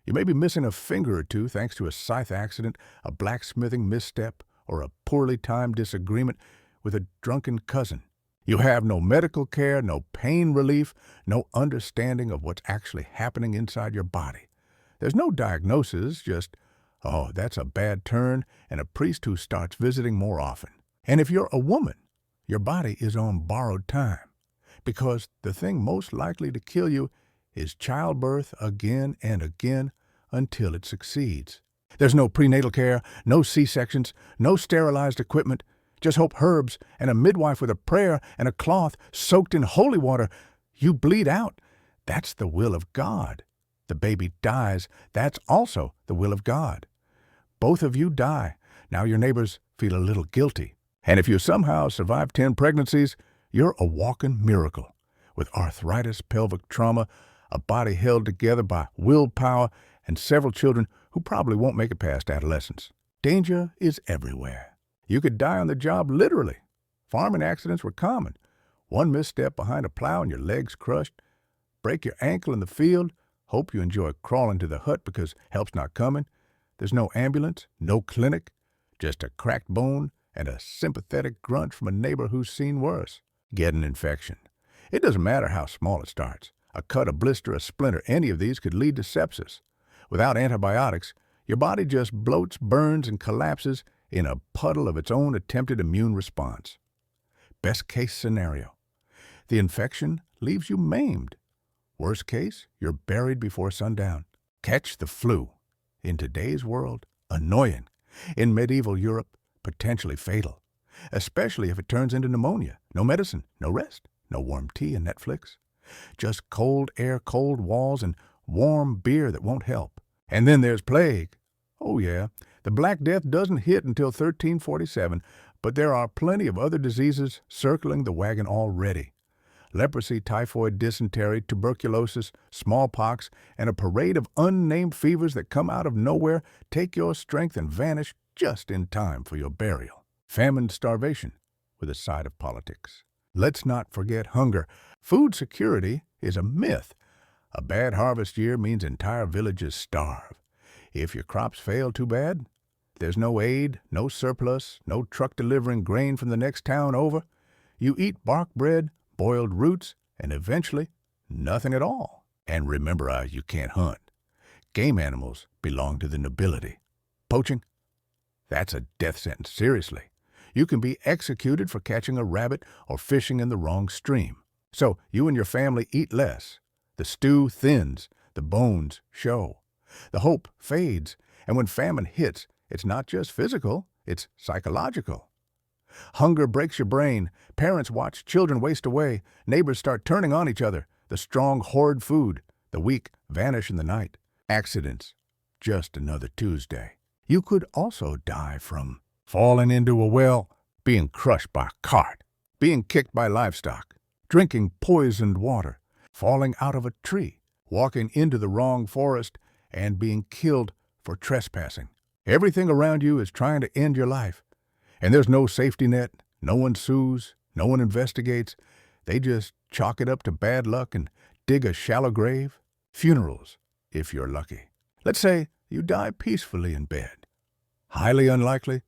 A: You may be missing a finger or two thanks to a scythe accident, a blacksmithing misstep, or a poorly timed disagreement with a drunken cousin. You have no medical care, no pain relief, no understanding of what's actually happening inside your body. There's no diagnosis, just, oh, that's a bad turn, and a priest who starts visiting more often. And if you're a woman, your body is on borrowed time, because the thing most likely to kill you is childbirth again and again until it succeeds. There's no prenatal care, no C-sections, no sterilized equipment, just hope herbs and a midwife with a prayer and a cloth soaked in holy water. You bleed out. That's the will of God. The baby dies. That's also the will of God. Both of you die. Now your neighbors feel a little guilty. And if you somehow survive 10 pregnancies, you're a walking miracle. With arthritis, pelvic trauma, a body held together by willpower, and several children who probably won't make it past adolescence. Danger is everywhere. You could die on the job literally. Farming accidents were common. One misstep behind a plow and your legs crushed. Break your ankle in the field. Hope you enjoy crawling to the hut because help's not coming. There's no ambulance, no clinic, just a cracked bone and a sympathetic grunt from a neighbor who's seen worse. Get an infection. It doesn't matter how small it starts. A cut, a blister, a splinter, any of these could lead to sepsis. Without antibiotics, your body just bloats, burns, and collapses in a puddle of its own attempted immune response. Best case scenario. The infection leaves you maimed. Worst case, you're buried before sundown. Catch the flu. In today's world, annoying. In medieval Europe, potentially fatal. Especially if it turns into pneumonia. No medicine, no rest, no warm tea and Netflix. Just cold air, cold walls, and warm beer that won't help. And then there's plague. Oh yeah, the Black Death doesn't hit until 1347, but there are plenty of other diseases circling the wagon already. Leprosy, typhoid, dysentery, tuberculosis, smallpox, and a parade of unnamed fevers that come out of nowhere take your strength and vanish just in time for your burial. Famine, starvation, with a side of politics. Let's not forget hunger. Food security is a myth. A bad harvest year means entire villages starve. If your crops fail too bad, there's no aid, no surplus, no truck delivering grain from the next town over. You eat bark bread, boiled roots, and eventually nothing at all. And remember, you can't hunt. Game animals belong to the nobility. Poaching? That's a death sentence, seriously. You can be executed for catching a rabbit or fishing in the wrong stream. So you and your family eat less. The stew thins, the bones show. The hope fades, and when famine hits, it's not just physical, it's psychological. Hunger breaks your brain. Parents watch children waste away. Neighbors start turning on each other. The strong hoard food. The weak vanish in the night. Accidents. Just another Tuesday. You could also die from falling into a well, being crushed by a cart, being kicked by livestock, drinking poisoned water, falling out of a tree, walking into the wrong forest, and being killed for trespassing. Everything around you is trying to end your life. And there's no safety net, no one sues, no one investigates. They just chalk it up to bad luck and dig a shallow grave. Funerals, if you're lucky. Let's say you die peacefully in bed. Highly unlikely.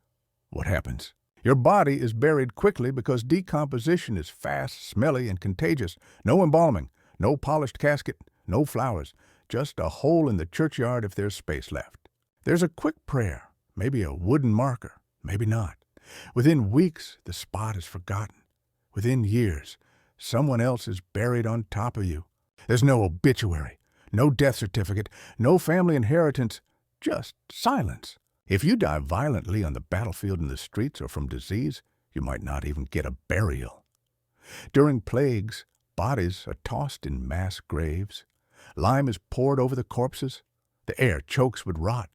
A: What happens? Your body is buried quickly because decomposition is fast, smelly, and contagious. No embalming, no polished casket, no flowers, just a hole in the churchyard if there's space left. There's a quick prayer, maybe a wooden marker, maybe not. Within weeks, the spot is forgotten. Within years, someone else is buried on top of you. There's no obituary, no death certificate, no family inheritance, just silence. If you die violently on the battlefield in the streets or from disease, you might not even get a burial. During plagues, bodies are tossed in mass graves. Lime is poured over the corpses. The air chokes with rot.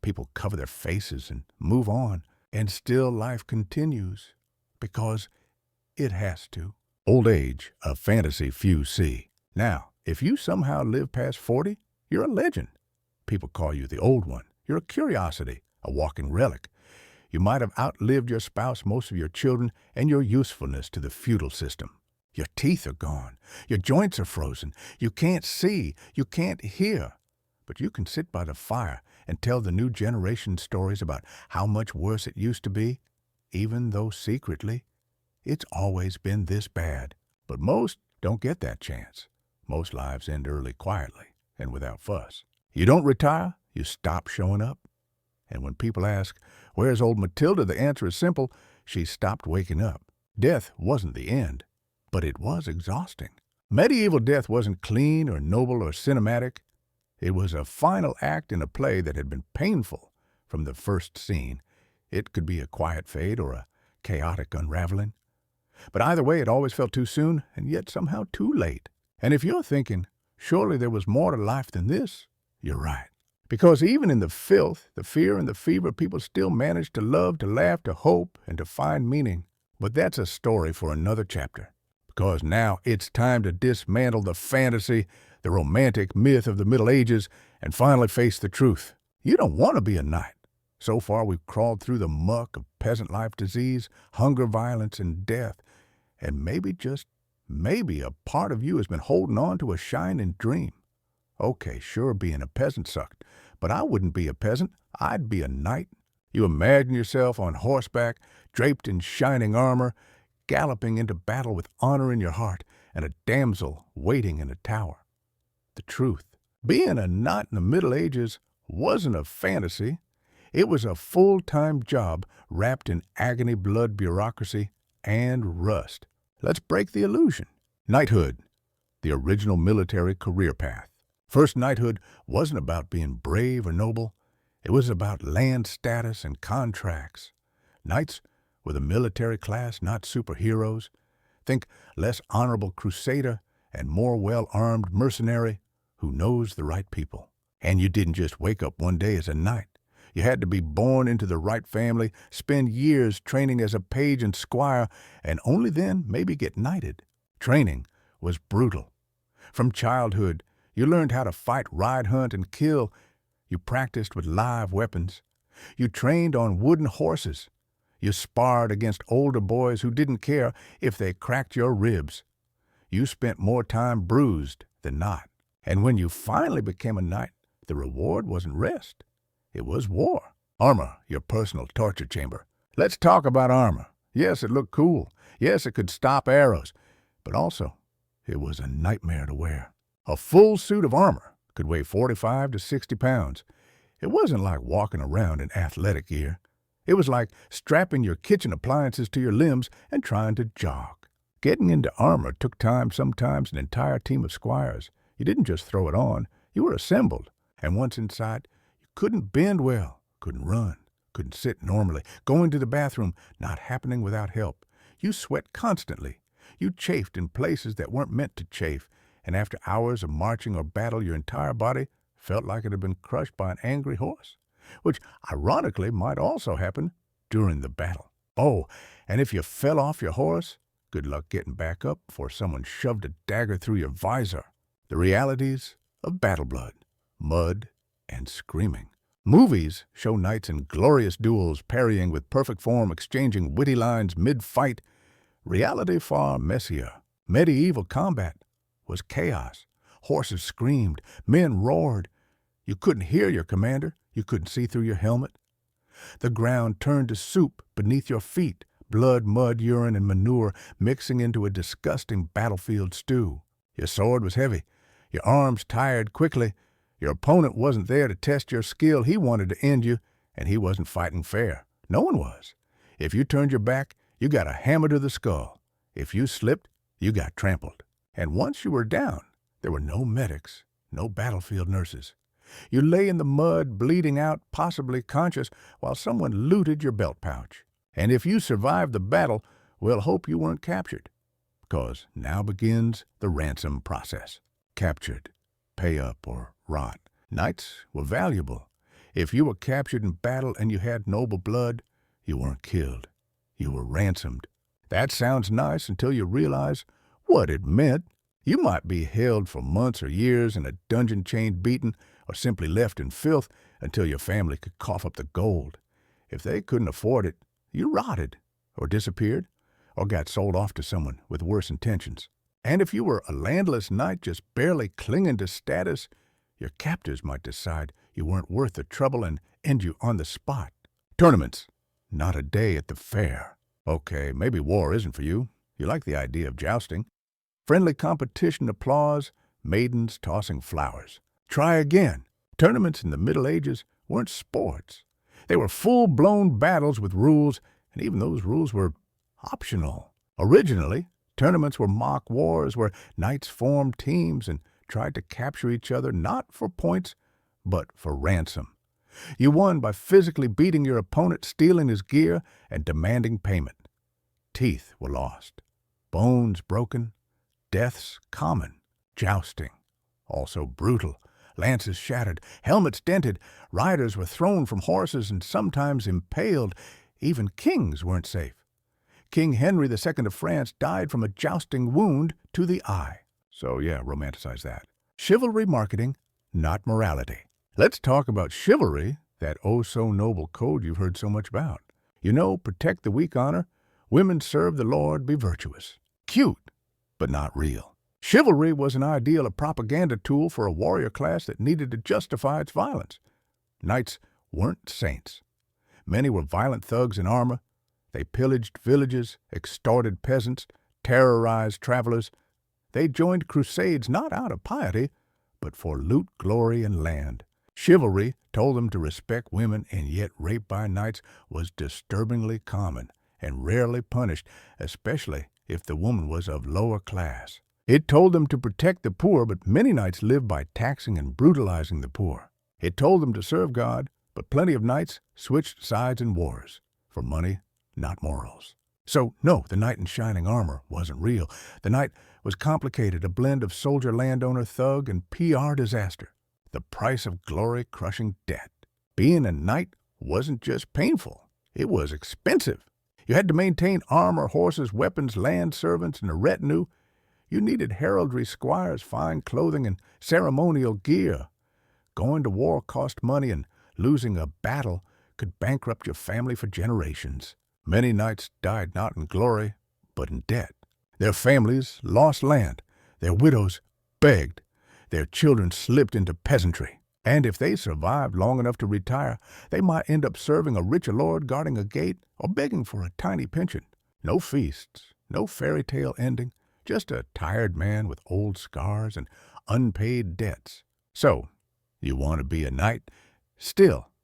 A: People cover their faces and move on, and still life continues because it has to. Old age, a fantasy few see. Now, if you somehow live past 40, you're a legend. People call you the old one. You're a curiosity, a walking relic. You might have outlived your spouse, most of your children, and your usefulness to the feudal system. Your teeth are gone. Your joints are frozen. You can't see. You can't hear. But you can sit by the fire and tell the new generation stories about how much worse it used to be, even though secretly it's always been this bad. But most don't get that chance. Most lives end early quietly and without fuss. You don't retire, you stop showing up. And when people ask, "Where's old Matilda?" the answer is simple: she stopped waking up. Death wasn't the end, but it was exhausting. Medieval death wasn't clean or noble or cinematic. It was a final act in a play that had been painful from the first scene. It could be a quiet fade or a chaotic unraveling. But either way, it always felt too soon and yet somehow too late. And if you're thinking, surely there was more to life than this, you're right. Because even in the filth, the fear, and the fever, people still managed to love, to laugh, to hope, and to find meaning. But that's a story for another chapter. Because now it's time to dismantle the fantasy, the romantic myth of the Middle Ages, and finally face the truth. You don't want to be a knight. So far, we've crawled through the muck of peasant life, disease, hunger, violence, and death. And maybe, just maybe, a part of you has been holding on to a shining dream. Okay, sure, being a peasant sucked, but I wouldn't be a peasant. I'd be a knight. You imagine yourself on horseback, draped in shining armor, galloping into battle with honor in your heart and a damsel waiting in a tower. The truth. Being a knight in the Middle Ages wasn't a fantasy. It was a full-time job wrapped in agony, blood, bureaucracy, and rust. Let's break the illusion. Knighthood, the original military career path. First, knighthood wasn't about being brave or noble. It was about land status and contracts. Knights were the military class, not superheroes. Think less honorable crusader and more well-armed mercenary who knows the right people. And you didn't just wake up one day as a knight. You had to be born into the right family, spend years training as a page and squire, and only then maybe get knighted. Training was brutal. From childhood, you learned how to fight, ride, hunt, and kill. You practiced with live weapons. You trained on wooden horses. You sparred against older boys who didn't care if they cracked your ribs. You spent more time bruised than not. And when you finally became a knight, the reward wasn't rest. It was war. Armor, your personal torture chamber. Let's talk about armor. Yes, it looked cool. Yes, it could stop arrows. But also, it was a nightmare to wear. A full suit of armor could weigh 45 to 60 pounds. It wasn't like walking around in athletic gear. It was like strapping your kitchen appliances to your limbs and trying to jog. Getting into armor took time, sometimes an entire team of squires. You didn't just throw it on. You were assembled. And once inside, you couldn't bend well, couldn't run, couldn't sit normally. Going to the bathroom, not happening without help. You sweat constantly. You chafed in places that weren't meant to chafe. And after hours of marching or battle, your entire body felt like it had been crushed by an angry horse, which ironically might also happen during the battle. Oh, and if you fell off your horse, good luck getting back up before someone shoved a dagger through your visor. The realities of battle blood, mud, and screaming. Movies show knights in glorious duels, parrying with perfect form, exchanging witty lines mid-fight. Reality far messier. Medieval combat was chaos. Horses screamed, men roared. You couldn't hear your commander, you couldn't see through your helmet. The ground turned to soup beneath your feet, blood, mud, urine, and manure mixing into a disgusting battlefield stew. Your sword was heavy, your arms tired quickly. Your opponent wasn't there to test your skill. He wanted to end you, and he wasn't fighting fair. No one was. If you turned your back, you got a hammer to the skull. If you slipped, you got trampled. And once you were down, there were no medics, no battlefield nurses. You lay in the mud, bleeding out, possibly conscious, while someone looted your belt pouch. And if you survived the battle, we'll hope you weren't captured, because now begins the ransom process. Captured, pay up, or rot. Knights were valuable. If you were captured in battle and you had noble blood, you weren't killed. You were ransomed. That sounds nice until you realize what it meant. You might be held for months or years in a dungeon chain beaten, or simply left in filth until your family could cough up the gold. If they couldn't afford it, you rotted, or disappeared, or got sold off to someone with worse intentions. And if you were a landless knight just barely clinging to status, your captors might decide you weren't worth the trouble and end you on the spot. Tournaments, not a day at the fair. Okay, maybe war isn't for you. You like the idea of jousting. Friendly competition, applause, maidens tossing flowers. Try again. Tournaments in the Middle Ages weren't sports. They were full-blown battles with rules, and even those rules were optional. Originally, tournaments were mock wars where knights formed teams and tried to capture each other not for points, but for ransom. You won by physically beating your opponent, stealing his gear, and demanding payment. Teeth were lost, bones broken, deaths common. Jousting, also brutal. Lances shattered, helmets dented, riders were thrown from horses and sometimes impaled. Even kings weren't safe. King Henry II of France died from a jousting wound to the eye. So yeah, romanticize that. Chivalry marketing, not morality. Let's talk about chivalry, that oh-so-noble code you've heard so much about. You know, protect the weak honor, women serve the Lord, be virtuous. Cute, but not real. Chivalry was an ideal, a propaganda tool for a warrior class that needed to justify its violence. Knights weren't saints. Many were violent thugs in armor. They pillaged villages, extorted peasants, terrorized travelers. They joined crusades not out of piety, but for loot, glory, and land. Chivalry told them to respect women, and yet rape by knights was disturbingly common and rarely punished, especially if the woman was of lower class. It told them to protect the poor, but many knights lived by taxing and brutalizing the poor. It told them to serve God, but plenty of knights switched sides in wars, for money, not morals. So, no, the knight in shining armor wasn't real. The knight was complicated, a blend of soldier, landowner, thug, and PR disaster. The price of glory-crushing debt. Being a knight wasn't just painful. It was expensive. You had to maintain armor, horses, weapons, land servants, and a retinue. You needed heraldry, squires, fine clothing, and ceremonial gear. Going to war cost money, and losing a battle could bankrupt your family for generations. Many knights died not in glory, but in debt. Their families lost land. Their widows begged. Their children slipped into peasantry. And if they survived long enough to retire, they might end up serving a richer lord guarding a gate or begging for a tiny pension. No feasts, no fairy tale ending, just a tired man with old scars and unpaid debts. So, you want to be a knight?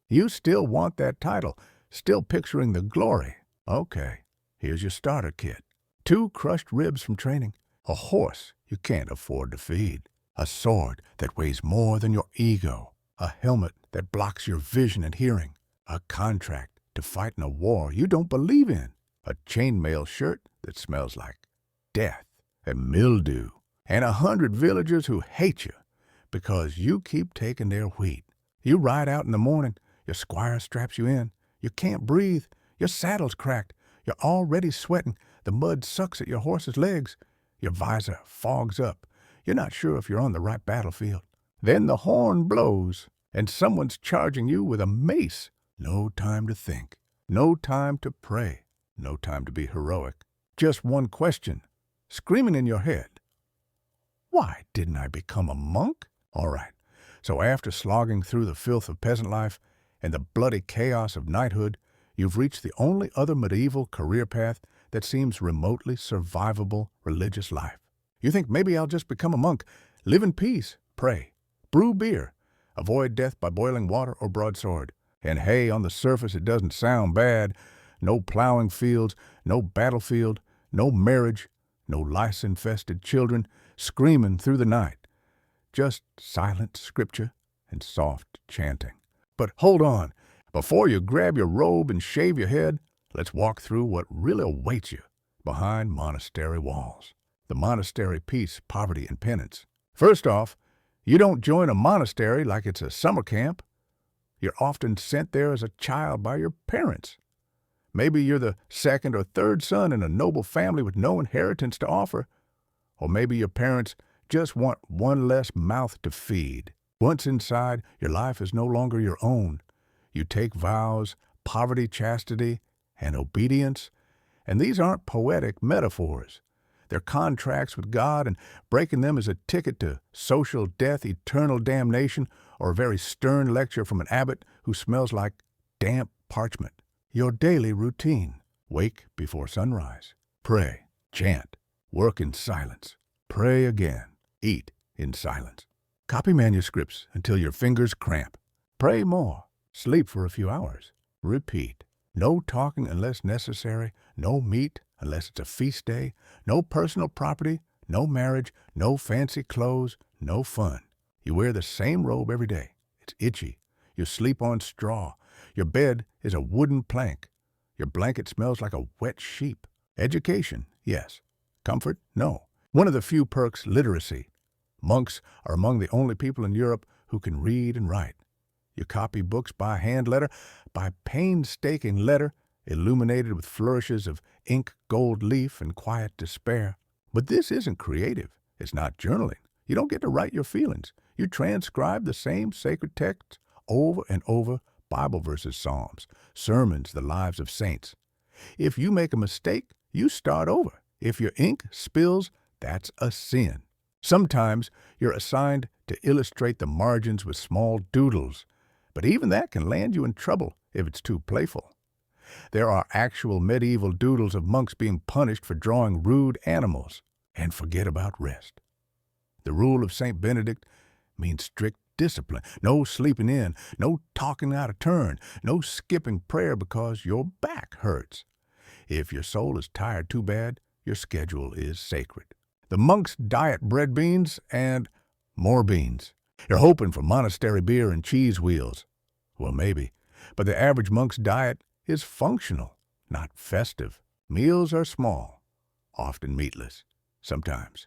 A: You still want that title, still picturing the glory. Okay, here's your starter kit. 2 crushed ribs from training, a horse you can't afford to feed, a sword that weighs more than your ego, a helmet that blocks your vision and hearing, a contract to fight in a war you don't believe in, a chainmail shirt that smells like death and mildew, and 100 villagers who hate you because you keep taking their wheat. You ride out in the morning, your squire straps you in, you can't breathe, your saddle's cracked, you're already sweating, the mud sucks at your horse's legs, your visor fogs up, you're not sure if you're on the right battlefield. Then the horn blows, and someone's charging you with a mace. No time to think, no time to pray, no time to be heroic. Just one question, screaming in your head. Why didn't I become a monk? All right, so after slogging through the filth of peasant life and the bloody chaos of knighthood, you've reached the only other medieval career path that seems remotely survivable religious life. You think maybe I'll just become a monk, live in peace, pray, brew beer, avoid death by boiling water or broadsword. And hey, on the surface it doesn't sound bad. No plowing fields, no battlefield, no marriage, no lice-infested children screaming through the night. Just silent scripture and soft chanting. But hold on, before you grab your robe and shave your head, let's walk through what really awaits you behind monastery walls. The monastery peace, poverty, and penance. First off, you don't join a monastery like it's a summer camp. You're often sent there as a child by your parents. Maybe you're the 2nd or 3rd son in a noble family with no inheritance to offer. Or maybe your parents just want one less mouth to feed. Once inside, your life is no longer your own. You take vows, poverty, chastity, and obedience. And these aren't poetic metaphors. They're contracts with God, and breaking them is a ticket to social death, eternal damnation, or a very stern lecture from an abbot who smells like damp parchment. Your daily routine. Wake before sunrise. Pray, chant, work in silence. Pray again. Eat in silence. Copy manuscripts until your fingers cramp. Pray more. Sleep for a few hours. Repeat. No talking unless necessary. No meat unless it's a feast day. No personal property. No marriage. No fancy clothes. No fun. You wear the same robe every day. It's itchy. You sleep on straw. Your bed is a wooden plank. Your blanket smells like a wet sheep. Education, yes. Comfort, no. One of the few perks, literacy. Monks are among the only people in Europe who can read and write. You copy books by hand letter, by painstaking letter, illuminated with flourishes of ink, gold leaf, and quiet despair. But this isn't creative. It's not journaling. You don't get to write your feelings. You transcribe the same sacred texts over and over, Bible verses, Psalms, sermons, the lives of saints. If you make a mistake, you start over. If your ink spills, that's a sin. Sometimes you're assigned to illustrate the margins with small doodles, but even that can land you in trouble if it's too playful. There are actual medieval doodles of monks being punished for drawing rude animals. And forget about rest. The rule of St. Benedict means strict discipline. No sleeping in, no talking out of turn, no skipping prayer because your back hurts. If your soul is tired too bad, your schedule is sacred. The monks diet bread beans and more beans. You're hoping for monastery beer and cheese wheels. Well, maybe. But the average monk's diet is functional, not festive. Meals are small, often meatless, sometimes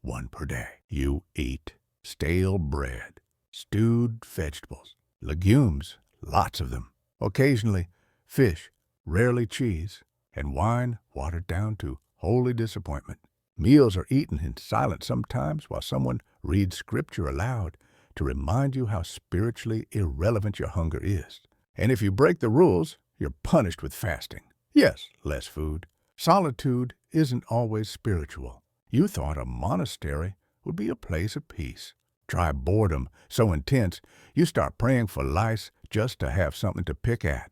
A: one per day. You eat stale bread, stewed vegetables, legumes, lots of them, occasionally fish, rarely cheese, and wine watered down to holy disappointment. Meals are eaten in silence sometimes while someone reads scripture aloud to remind you how spiritually irrelevant your hunger is. And if you break the rules, you're punished with fasting. Yes, less food. Solitude isn't always spiritual. You thought a monastery would be a place of peace. Try boredom so intense, you start praying for lice just to have something to pick at.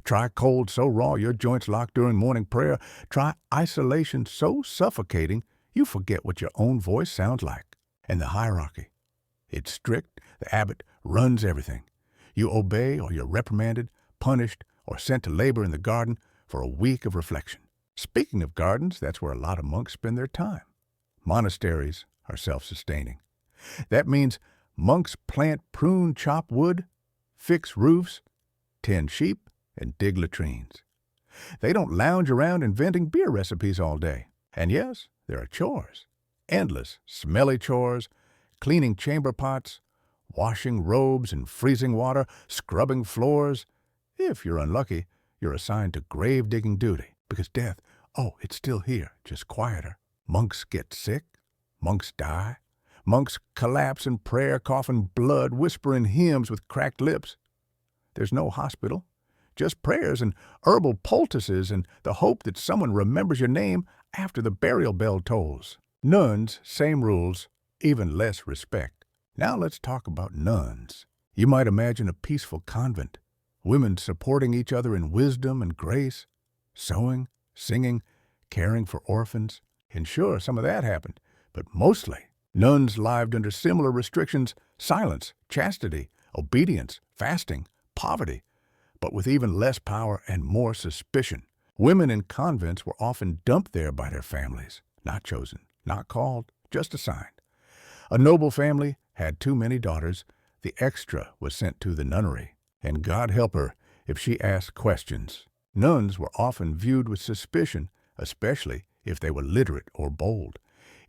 A: Try cold so raw your joints lock during morning prayer. Try isolation so suffocating you forget what your own voice sounds like. And the hierarchy. It's strict. The abbot runs everything. You obey or you're reprimanded, punished, or sent to labor in the garden for a week of reflection. Speaking of gardens, that's where a lot of monks spend their time. Monasteries are self-sustaining. That means monks plant, prune, chop wood, fix roofs, tend sheep, and dig latrines. They don't lounge around inventing beer recipes all day. And yes, there are chores. Endless, smelly chores, cleaning chamber pots, washing robes in freezing water, scrubbing floors. If you're unlucky, you're assigned to grave-digging duty, because death, it's still here, just quieter. Monks get sick. Monks die. Monks collapse in prayer, coughing blood, whispering hymns with cracked lips. There's no hospital, just prayers and herbal poultices and the hope that someone remembers your name after the burial bell tolls. Nuns, same rules, even less respect. Now let's talk about nuns. You might imagine a peaceful convent, women supporting each other in wisdom and grace, sewing, singing, caring for orphans. And sure, some of that happened, but mostly nuns lived under similar restrictions: silence, chastity, obedience, fasting, poverty, but with even less power and more suspicion. Women in convents were often dumped there by their families, not chosen, not called, just assigned. A noble family had too many daughters, the extra was sent to the nunnery, and God help her if she asked questions. Nuns were often viewed with suspicion, especially if they were literate or bold.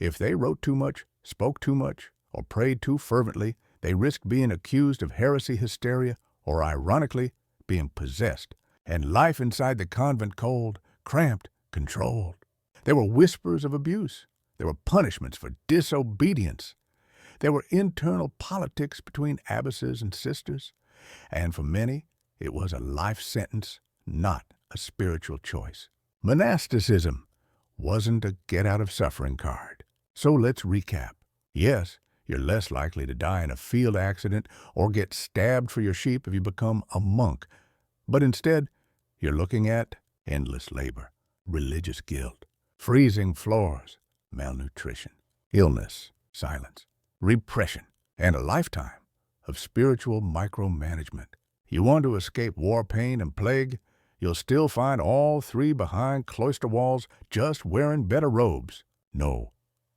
A: If they wrote too much, spoke too much, or prayed too fervently, they risked being accused of heresy hysteria or, ironically, being possessed. And life inside the convent cold, cramped, controlled. There were whispers of abuse. There were punishments for disobedience. There were internal politics between abbesses and sisters. And for many, it was a life sentence, not a spiritual choice. Monasticism wasn't a get-out-of-suffering card. So let's recap. Yes, you're less likely to die in a field accident or get stabbed for your sheep if you become a monk. But instead, you're looking at endless labor, religious guilt, freezing floors, malnutrition, illness, silence, repression, and a lifetime of spiritual micromanagement. You want to escape war, pain, and plague? You'll still find all three behind cloister walls, just wearing better robes. No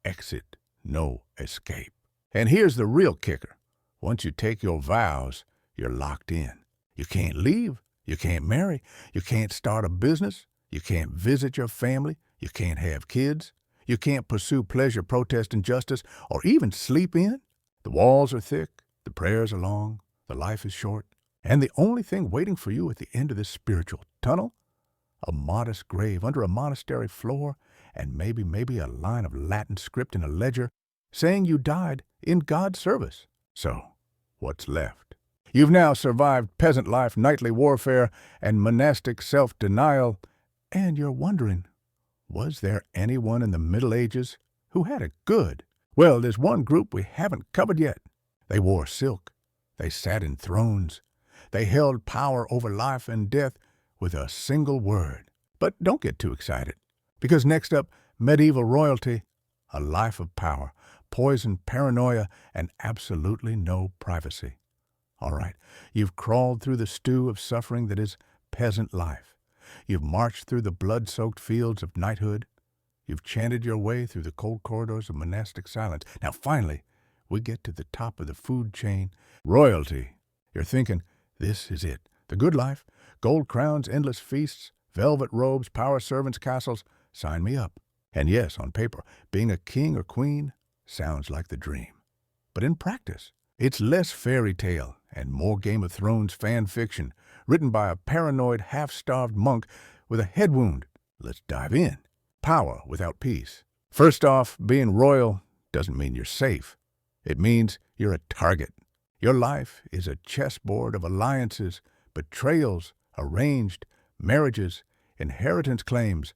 A: exit, no escape. And here's the real kicker. Once you take your vows, you're locked in. You can't leave. You can't marry. You can't start a business. You can't visit your family. You can't have kids. You can't pursue pleasure, protest injustice, or even sleep in. The walls are thick. The prayers are long. The life is short. And the only thing waiting for you at the end of this spiritual tunnel? A modest grave under a monastery floor, and maybe a line of Latin script in a ledger saying you died in God's service. So, what's left? You've now survived peasant life, knightly warfare, and monastic self-denial, and you're wondering, was there anyone in the Middle Ages who had it good? Well, there's one group we haven't covered yet. They wore silk. They sat in thrones. They held power over life and death with a single word. But don't get too excited, because next up, medieval royalty, a life of power, poison, paranoia, and absolutely no privacy. All right, you've crawled through the stew of suffering that is peasant life. You've marched through the blood-soaked fields of knighthood. You've chanted your way through the cold corridors of monastic silence. Now, finally, we get to the top of the food chain, royalty. You're thinking, this is it. The good life, gold crowns, endless feasts, Velvet robes, power servants, castles, sign me up. And yes, on paper, being a king or queen sounds like the dream. But in practice, it's less fairy tale and more Game of Thrones fan fiction, written by a paranoid, half-starved monk with a head wound. Let's dive in. Power without peace. First off, being royal doesn't mean you're safe. It means you're a target. Your life is a chessboard of alliances, betrayals, arranged marriages, inheritance claims,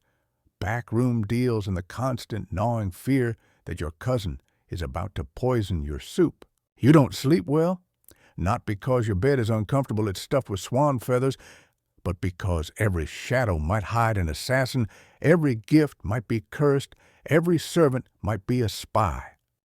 A: backroom deals, and the constant gnawing fear that your cousin is about to poison your soup. You don't sleep well, not because your bed is uncomfortable, it's stuffed with swan feathers, but because every shadow might hide an assassin, every gift might be cursed, every servant might be a spy.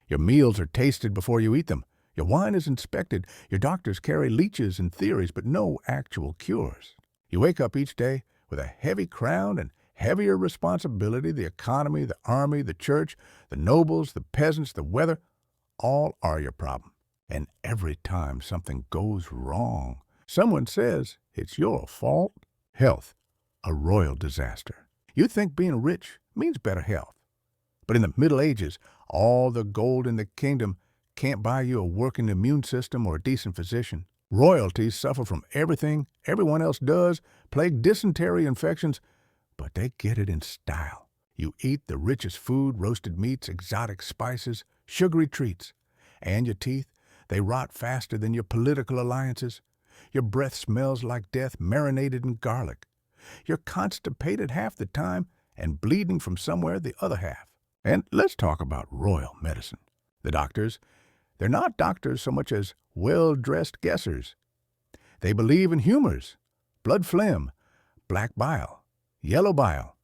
A: Your meals are tasted before you eat them. Your wine is inspected. Your doctors carry leeches and theories, but no actual cures. You wake up each day with a heavy crown and heavier responsibility. The economy, the army, the church, the nobles, the peasants, the weather, all are your problem. And every time something goes wrong, someone says it's your fault. Health, a royal disaster. You think being rich means better health. But in the Middle Ages, all the gold in the kingdom can't buy you a working immune system or a decent physician. Royalties suffer from everything everyone else does, plague dysentery infections, but they get it in style. You eat the richest food, roasted meats, exotic spices, sugary treats. And your teeth, they rot faster than your political alliances. Your breath smells like death marinated in garlic. You're constipated half the time and bleeding from somewhere the other half. And let's talk about royal medicine. The doctors, they're not doctors so much as well-dressed guessers. They believe in humors, blood phlegm, black bile, yellow bile.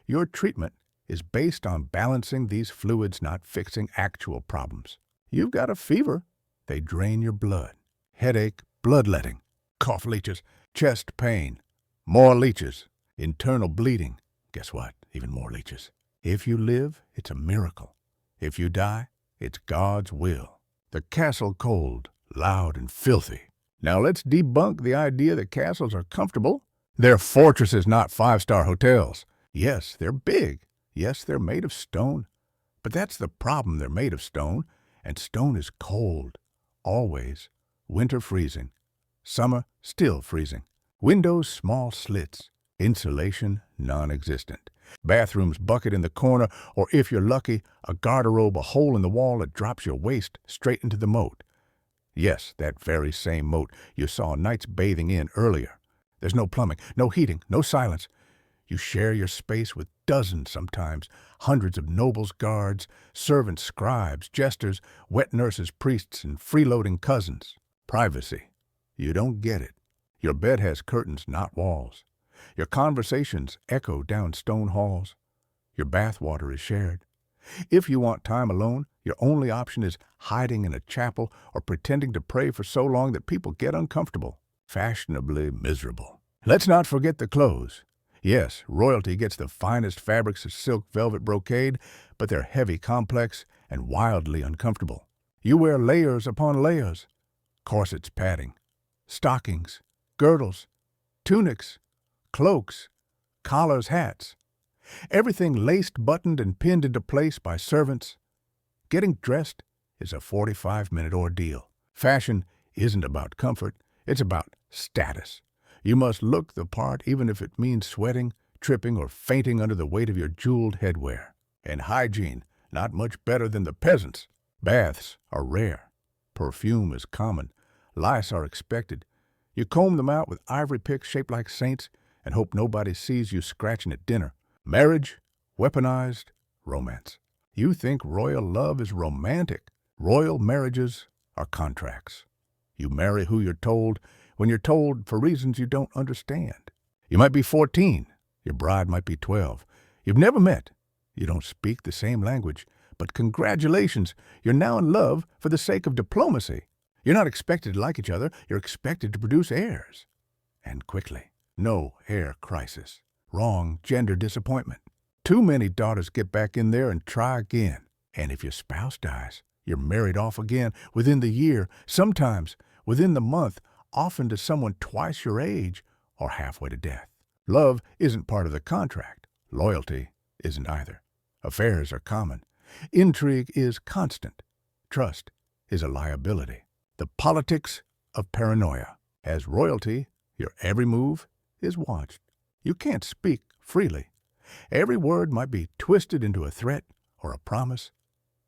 A: Your treatment is based on balancing these fluids, not fixing actual problems. You've got a fever, they drain your blood. Headache, bloodletting, cough leeches, chest pain, more leeches, internal bleeding. Guess what? Even more leeches. If you live, it's a miracle. If you die, it's God's will. The castle cold, loud and filthy. Now let's debunk the idea that castles are comfortable. They're fortresses, not five-star hotels. Yes, they're big. Yes, they're made of stone. But that's the problem. They're made of stone, and stone is cold. Always. Winter freezing. Summer still freezing. Windows small slits. Insulation non-existent. Bathrooms bucket in the corner, or if you're lucky, a garderobe, a hole in the wall that drops your waist straight into the moat. Yes, that very same moat you saw knights bathing in earlier. There's no plumbing, no heating, no silence. You share your space with dozens, sometimes hundreds of nobles' guards, servants, scribes, jesters, wet nurses, priests, and freeloading cousins. Privacy. You don't get it. Your bed has curtains, not walls. Your conversations echo down stone halls. Your bath water is shared. If you want time alone, your only option is hiding in a chapel or pretending to pray for so long that people get uncomfortable, fashionably miserable. Let's not forget the clothes. Yes, royalty gets the finest fabrics of silk, velvet, brocade, but they're heavy, complex, and wildly uncomfortable. You wear layers upon layers. Corsets, padding, stockings, girdles, tunics, cloaks, collars, hats. Everything laced, buttoned, and pinned into place by servants. Getting dressed is a 45-minute ordeal. Fashion isn't about comfort, it's about status. You must look the part even if it means sweating, tripping, or fainting under the weight of your jeweled headwear. And hygiene, not much better than the peasants. Baths are rare. Perfume is common. Lice are expected. You comb them out with ivory picks shaped like saints and hope nobody sees you scratching at dinner. Marriage, weaponized, romance. You think royal love is romantic. Royal marriages are contracts. You marry who you're told when you're told for reasons you don't understand. You might be 14. Your bride might be 12. You've never met. You don't speak the same language. But congratulations, you're now in love for the sake of diplomacy. You're not expected to like each other. You're expected to produce heirs. And quickly. No heir crisis. Wrong gender disappointment. Too many daughters get back in there and try again. And if your spouse dies, you're married off again within the year, sometimes within the month, often to someone twice your age or halfway to death. Love isn't part of the contract. Loyalty isn't either. Affairs are common. Intrigue is constant. Trust is a liability. The politics of paranoia. As royalty, your every move is watched. You can't speak freely. Every word might be twisted into a threat or a promise.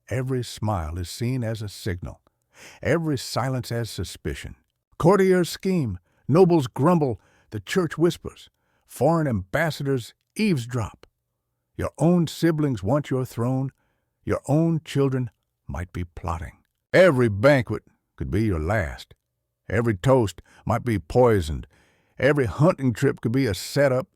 A: Every smile is seen as a signal. Every silence as suspicion. Courtiers scheme. Nobles grumble. The church whispers. Foreign ambassadors eavesdrop. Your own siblings want your throne. Your own children might be plotting. Every banquet could be your last. Every toast might be poisoned. Every hunting trip could be a setup.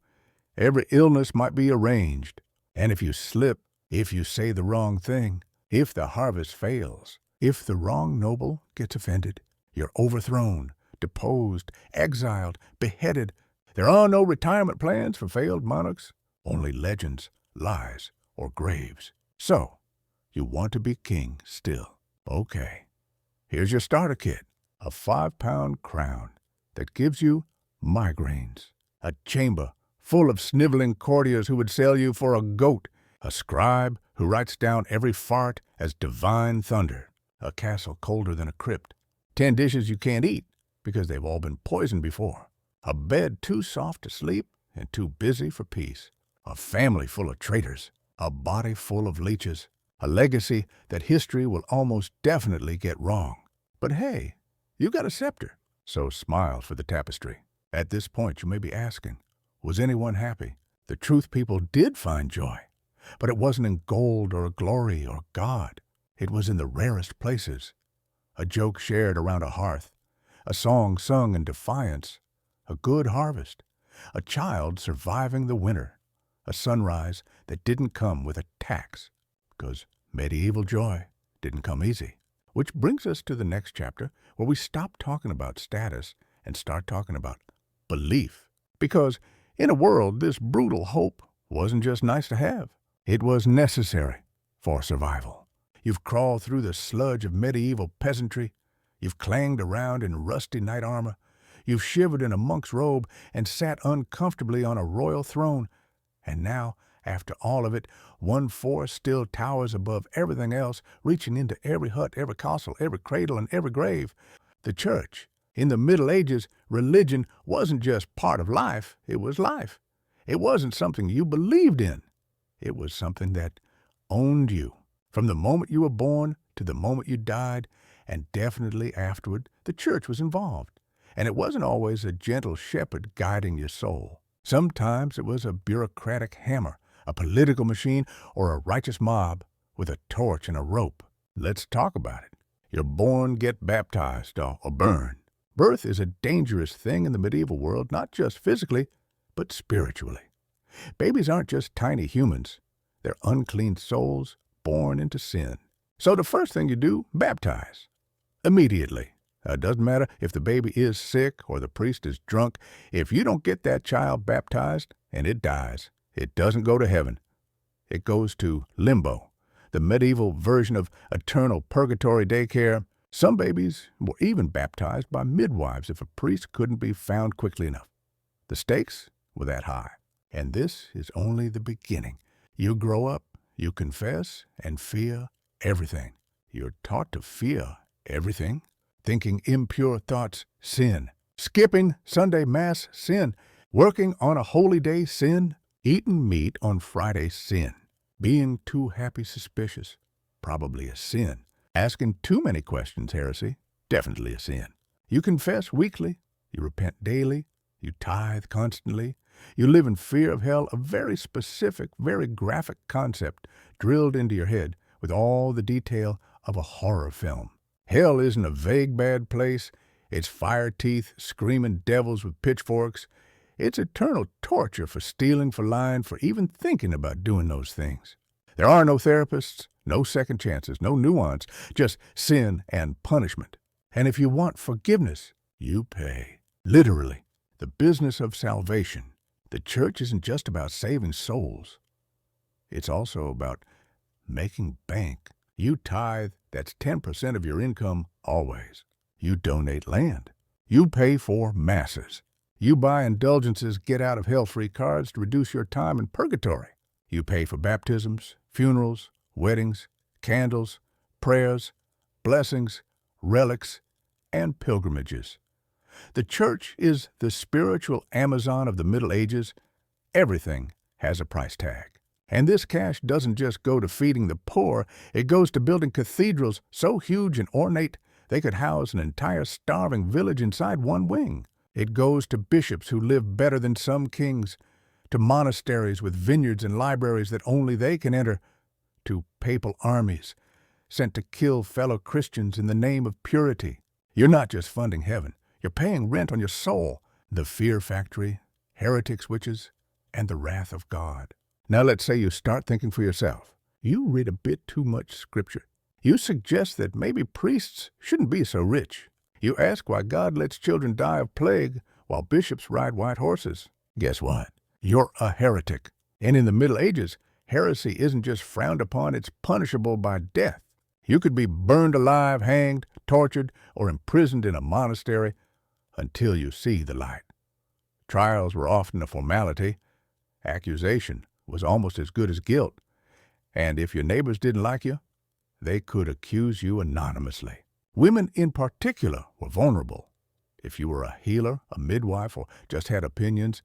A: Every illness might be arranged. And if you slip, if you say the wrong thing, if the harvest fails, if the wrong noble gets offended, you're overthrown, deposed, exiled, beheaded. There are no retirement plans for failed monarchs, only legends, lies, or graves. So, you want to be king still. Okay, here's your starter kit. A 5-pound crown that gives you migraines. A chamber full of sniveling courtiers who would sell you for a goat. A scribe who writes down every fart as divine thunder. A castle colder than a crypt. 10 dishes you can't eat because they've all been poisoned before. A bed too soft to sleep and too busy for peace. A family full of traitors. A body full of leeches. A legacy that history will almost definitely get wrong. But hey, you got a scepter, so smile for the tapestry. At this point, you may be asking, was anyone happy? The truth, people did find joy, but it wasn't in gold or glory or God. It was in the rarest places. A joke shared around a hearth, a song sung in defiance, a good harvest, a child surviving the winter, a sunrise that didn't come with a tax, because medieval joy didn't come easy. Which brings us to the next chapter, where we stop talking about status and start talking about belief. Because in a world, this brutal hope wasn't just nice to have. It was necessary for survival. You've crawled through the sludge of medieval peasantry. You've clanged around in rusty knight armor. You've shivered in a monk's robe and sat uncomfortably on a royal throne. And now, after all of it, one force still towers above everything else, reaching into every hut, every castle, every cradle, and every grave. The church. In the Middle Ages, religion wasn't just part of life, it was life. It wasn't something you believed in. It was something that owned you. From the moment you were born to the moment you died, and definitely afterward, the church was involved. And it wasn't always a gentle shepherd guiding your soul. Sometimes it was a bureaucratic hammer, a political machine, or a righteous mob with a torch and a rope. Let's talk about it. You're born, get baptized, or burn. Birth is a dangerous thing in the medieval world, not just physically, but spiritually. Babies aren't just tiny humans. They're unclean souls born into sin. So the first thing you do, baptize. Immediately. It doesn't matter if the baby is sick or the priest is drunk. If you don't get that child baptized and it dies, it doesn't go to heaven. It goes to limbo, the medieval version of eternal purgatory daycare. Some babies were even baptized by midwives if a priest couldn't be found quickly enough. The stakes were that high. And this is only the beginning. You grow up, you confess, and fear everything. You're taught to fear everything. Thinking impure thoughts, sin. Skipping Sunday Mass, sin. Working on a holy day, sin. Eating meat on Friday, sin. Being too happy, suspicious, probably a sin. Asking too many questions, heresy, definitely a sin. You confess weekly, you repent daily, you tithe constantly, you live in fear of hell, a very specific, very graphic concept drilled into your head with all the detail of a horror film. Hell isn't a vague bad place. It's fire teeth, screaming devils with pitchforks. It's eternal torture for stealing, for lying, for even thinking about doing those things. There are no therapists, no second chances, no nuance, just sin and punishment. And if you want forgiveness, you pay. Literally, the business of salvation. The church isn't just about saving souls. It's also about making bank. You tithe, that's 10% of your income always. You donate land. You pay for masses. You buy indulgences, get-out-of-hell-free cards to reduce your time in purgatory. You pay for baptisms, funerals, weddings, candles, prayers, blessings, relics, and pilgrimages. The church is the spiritual Amazon of the Middle Ages. Everything has a price tag. And this cash doesn't just go to feeding the poor, it goes to building cathedrals so huge and ornate they could house an entire starving village inside one wing. It goes to bishops who live better than some kings, to monasteries with vineyards and libraries that only they can enter, to papal armies sent to kill fellow Christians in the name of purity. You're not just funding heaven, you're paying rent on your soul, the fear factory, heretics, witches, and the wrath of God. Now let's say you start thinking for yourself. You read a bit too much scripture. You suggest that maybe priests shouldn't be so rich. You ask why God lets children die of plague while bishops ride white horses. Guess what? You're a heretic. And in the Middle Ages, heresy isn't just frowned upon, it's punishable by death. You could be burned alive, hanged, tortured, or imprisoned in a monastery until you see the light. Trials were often a formality. Accusation was almost as good as guilt. And if your neighbors didn't like you, they could accuse you anonymously. Women in particular were vulnerable. If you were a healer, a midwife, or just had opinions,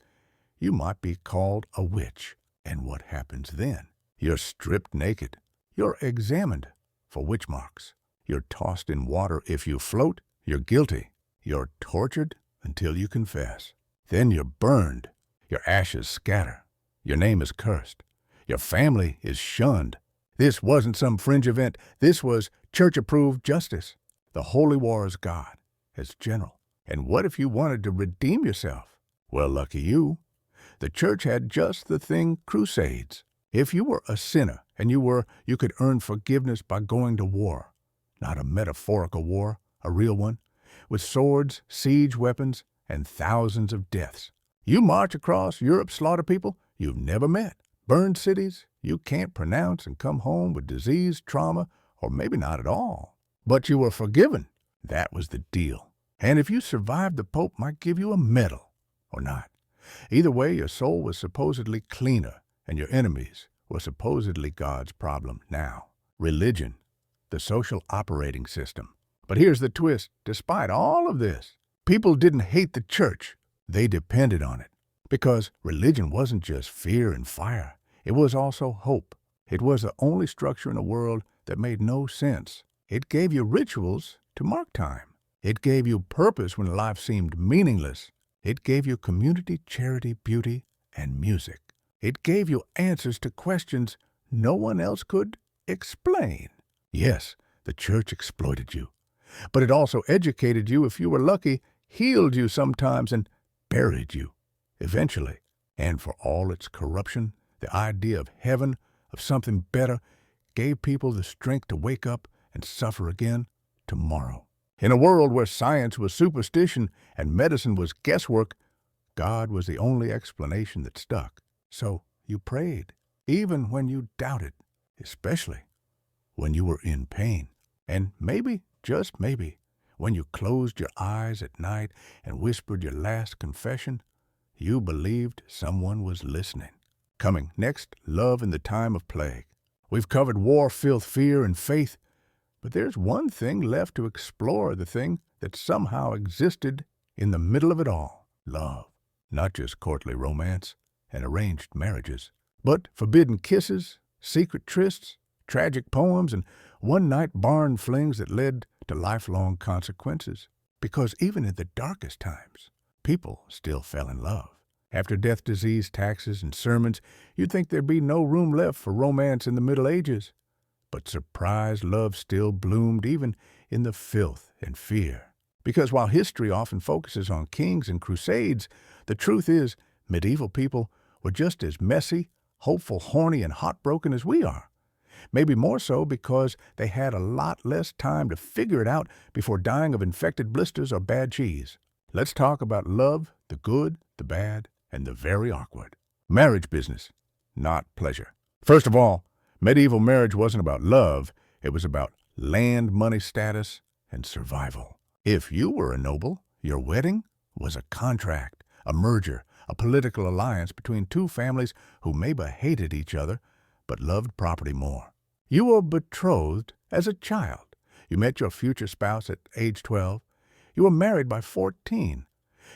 A: you might be called a witch. And what happens then? You're stripped naked. You're examined for witch marks. You're tossed in water. If you float, you're guilty. You're tortured until you confess. Then you're burned. Your ashes scatter. Your name is cursed. Your family is shunned. This wasn't some fringe event. This was church-approved justice. The holy war is God, as general. And what if you wanted to redeem yourself? Well, lucky you. The church had just the thing: crusades. If you were a sinner and you could earn forgiveness by going to war. Not a metaphorical war, a real one, with swords, siege weapons, and thousands of deaths. You march across Europe, slaughter people you've never met, burn cities you can't pronounce, and come home with disease, trauma, or maybe not at all. But you were forgiven. That was the deal. And if you survived, the Pope might give you a medal, or not. Either way, your soul was supposedly cleaner, and your enemies were supposedly God's problem now. Religion, the social operating system. But here's the twist. Despite all of this, people didn't hate the church. They depended on it. Because religion wasn't just fear and fire. It was also hope. It was the only structure in a world that made no sense. It gave you rituals to mark time. It gave you purpose when life seemed meaningless. It gave you community, charity, beauty, and music. It gave you answers to questions no one else could explain. Yes, the church exploited you. But it also educated you, if you were lucky, healed you sometimes, and buried you. Eventually, and for all its corruption, the idea of heaven, of something better, gave people the strength to wake up and suffer again tomorrow. In a world where science was superstition and medicine was guesswork, God was the only explanation that stuck. So you prayed, even when you doubted, especially when you were in pain. And maybe, just maybe, when you closed your eyes at night and whispered your last confession, you believed someone was listening. Coming next, love in the time of plague. We've covered war, filth, fear, and faith, but there's one thing left to explore, the thing that somehow existed in the middle of it all: love. Not just courtly romance and arranged marriages, but forbidden kisses, secret trysts, tragic poems, and one-night barn flings that led to lifelong consequences. Because even in the darkest times, people still fell in love. After death, disease, taxes, and sermons, you'd think there'd be no room left for romance in the Middle Ages. But surprise love still bloomed even in the filth and fear. Because while history often focuses on kings and crusades, the truth is medieval people were just as messy, hopeful, horny, and heartbroken as we are. Maybe more so because they had a lot less time to figure it out before dying of infected blisters or bad cheese. Let's talk about love, the good, the bad, and the very awkward. Marriage business, not pleasure. First of all, medieval marriage wasn't about love. It was about land, money, status, and survival. If you were a noble, your wedding was a contract, a merger, a political alliance between two families who maybe hated each other but loved property more. You were betrothed as a child. You met your future spouse at age 12. You were married by 14.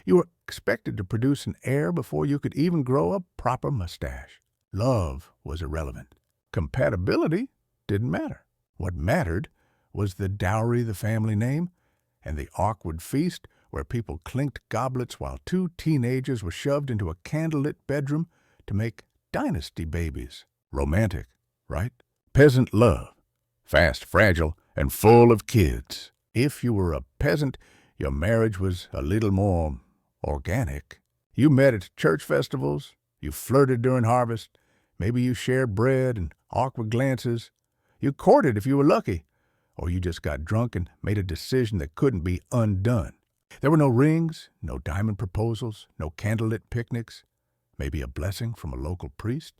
A: You were expected to produce an heir before you could even grow a proper mustache. Love was irrelevant. Compatibility didn't matter. What mattered was the dowry the family named and the awkward feast where people clinked goblets while two teenagers were shoved into a candlelit bedroom to make dynasty babies. Romantic, right? Peasant love. Fast, fragile, and full of kids. If you were a peasant, your marriage was a little more organic. You met at church festivals, you flirted during harvest, maybe you shared bread and awkward glances. You courted if you were lucky, or you just got drunk and made a decision that couldn't be undone. There were no rings, no diamond proposals, no candlelit picnics. Maybe a blessing from a local priest,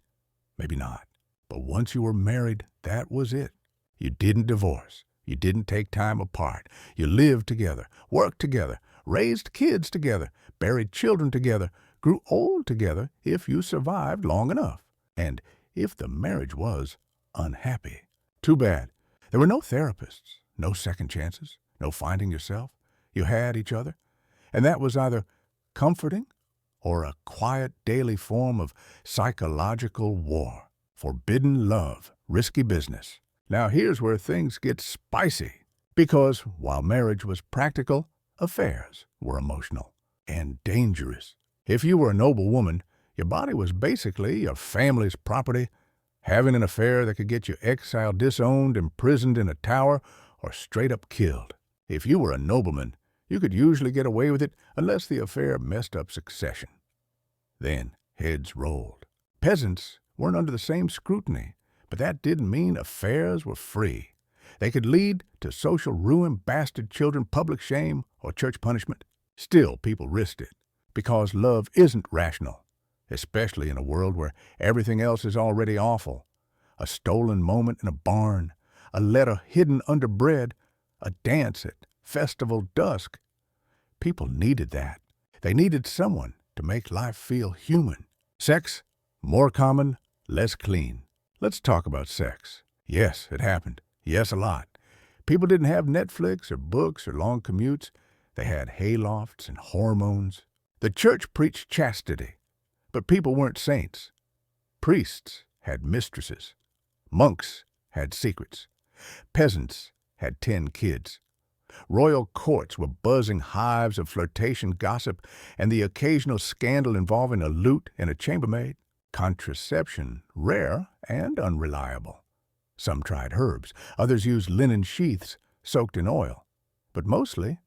A: maybe not. But once you were married, that was it. You didn't divorce. You didn't take time apart. You lived together, worked together, raised kids together, buried children together, grew old together if you survived long enough, and if the marriage was unhappy. Too bad. There were no therapists, no second chances, no finding yourself. You had each other, and that was either comforting or a quiet daily form of psychological war. Forbidden love, risky business. Now here's where things get spicy, because while marriage was practical, affairs were emotional and dangerous. If you were a noble woman, your body was basically your family's property. Having an affair that could get you exiled, disowned, imprisoned in a tower, or straight up killed. If you were a nobleman, you could usually get away with it unless the affair messed up succession. Then heads rolled. Peasants weren't under the same scrutiny, but that didn't mean affairs were free. They could lead to social ruin, bastard children, public shame, or church punishment. Still, people risked it, because love isn't rational, especially in a world where everything else is already awful. A stolen moment in a barn, a letter hidden under bread, a dance at festival dusk. People needed that. They needed someone to make life feel human. Sex, more common, less clean. Let's talk about sex. Yes, it happened. Yes, a lot. People didn't have Netflix or books or long commutes. They had haylofts and hormones. The church preached chastity, but people weren't saints. Priests had mistresses. Monks had secrets. Peasants had 10 kids. Royal courts were buzzing hives of flirtation gossip and the occasional scandal involving a lute and a chambermaid. Contraception rare and unreliable. Some tried herbs, others used linen sheaths soaked in oil. But mostly,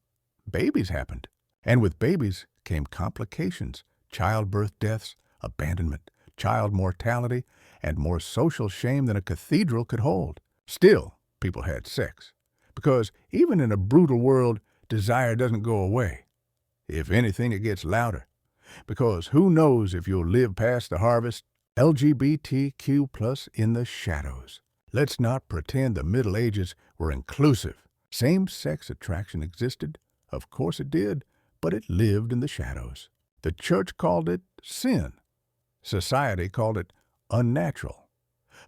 A: babies happened. And with babies came complications, childbirth deaths, abandonment, child mortality, and more social shame than a cathedral could hold. Still, people had sex. Because even in a brutal world, desire doesn't go away. If anything, it gets louder. Because who knows if you'll live past the harvest? LGBTQ+ in the shadows. Let's not pretend the Middle Ages were inclusive. Same-sex attraction existed. Of course it did, but it lived in the shadows. The church called it sin. Society called it unnatural.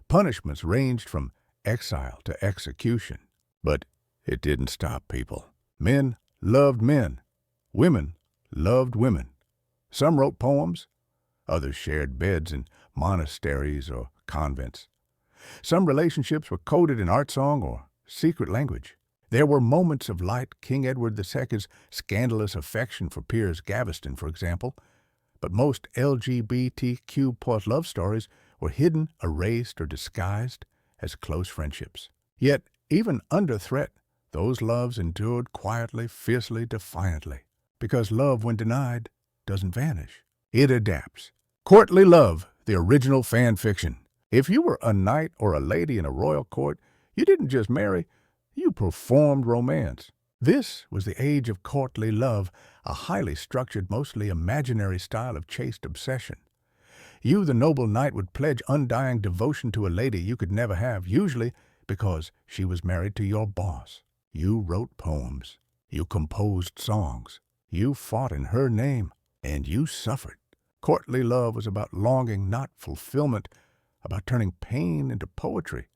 A: Punishments ranged from exile to execution. But it didn't stop people. Men loved men. Women loved women. Some wrote poems. Others shared beds in monasteries or convents. Some relationships were coded in art song or secret language. There were moments of light, King Edward II's scandalous affection for Piers Gaveston, for example. But most LGBTQ+ love stories were hidden, erased, or disguised as close friendships. Yet, even under threat, those loves endured quietly, fiercely, defiantly. Because love, when denied, doesn't vanish. It adapts. Courtly love, the original fan fiction. If you were a knight or a lady in a royal court, you didn't just marry, you performed romance. This was the age of courtly love, a highly structured, mostly imaginary style of chaste obsession. You, the noble knight, would pledge undying devotion to a lady you could never have, usually because she was married to your boss. You wrote poems. You composed songs. You fought in her name. and you suffered. Courtly love was about longing, not fulfillment, about turning pain into poetry,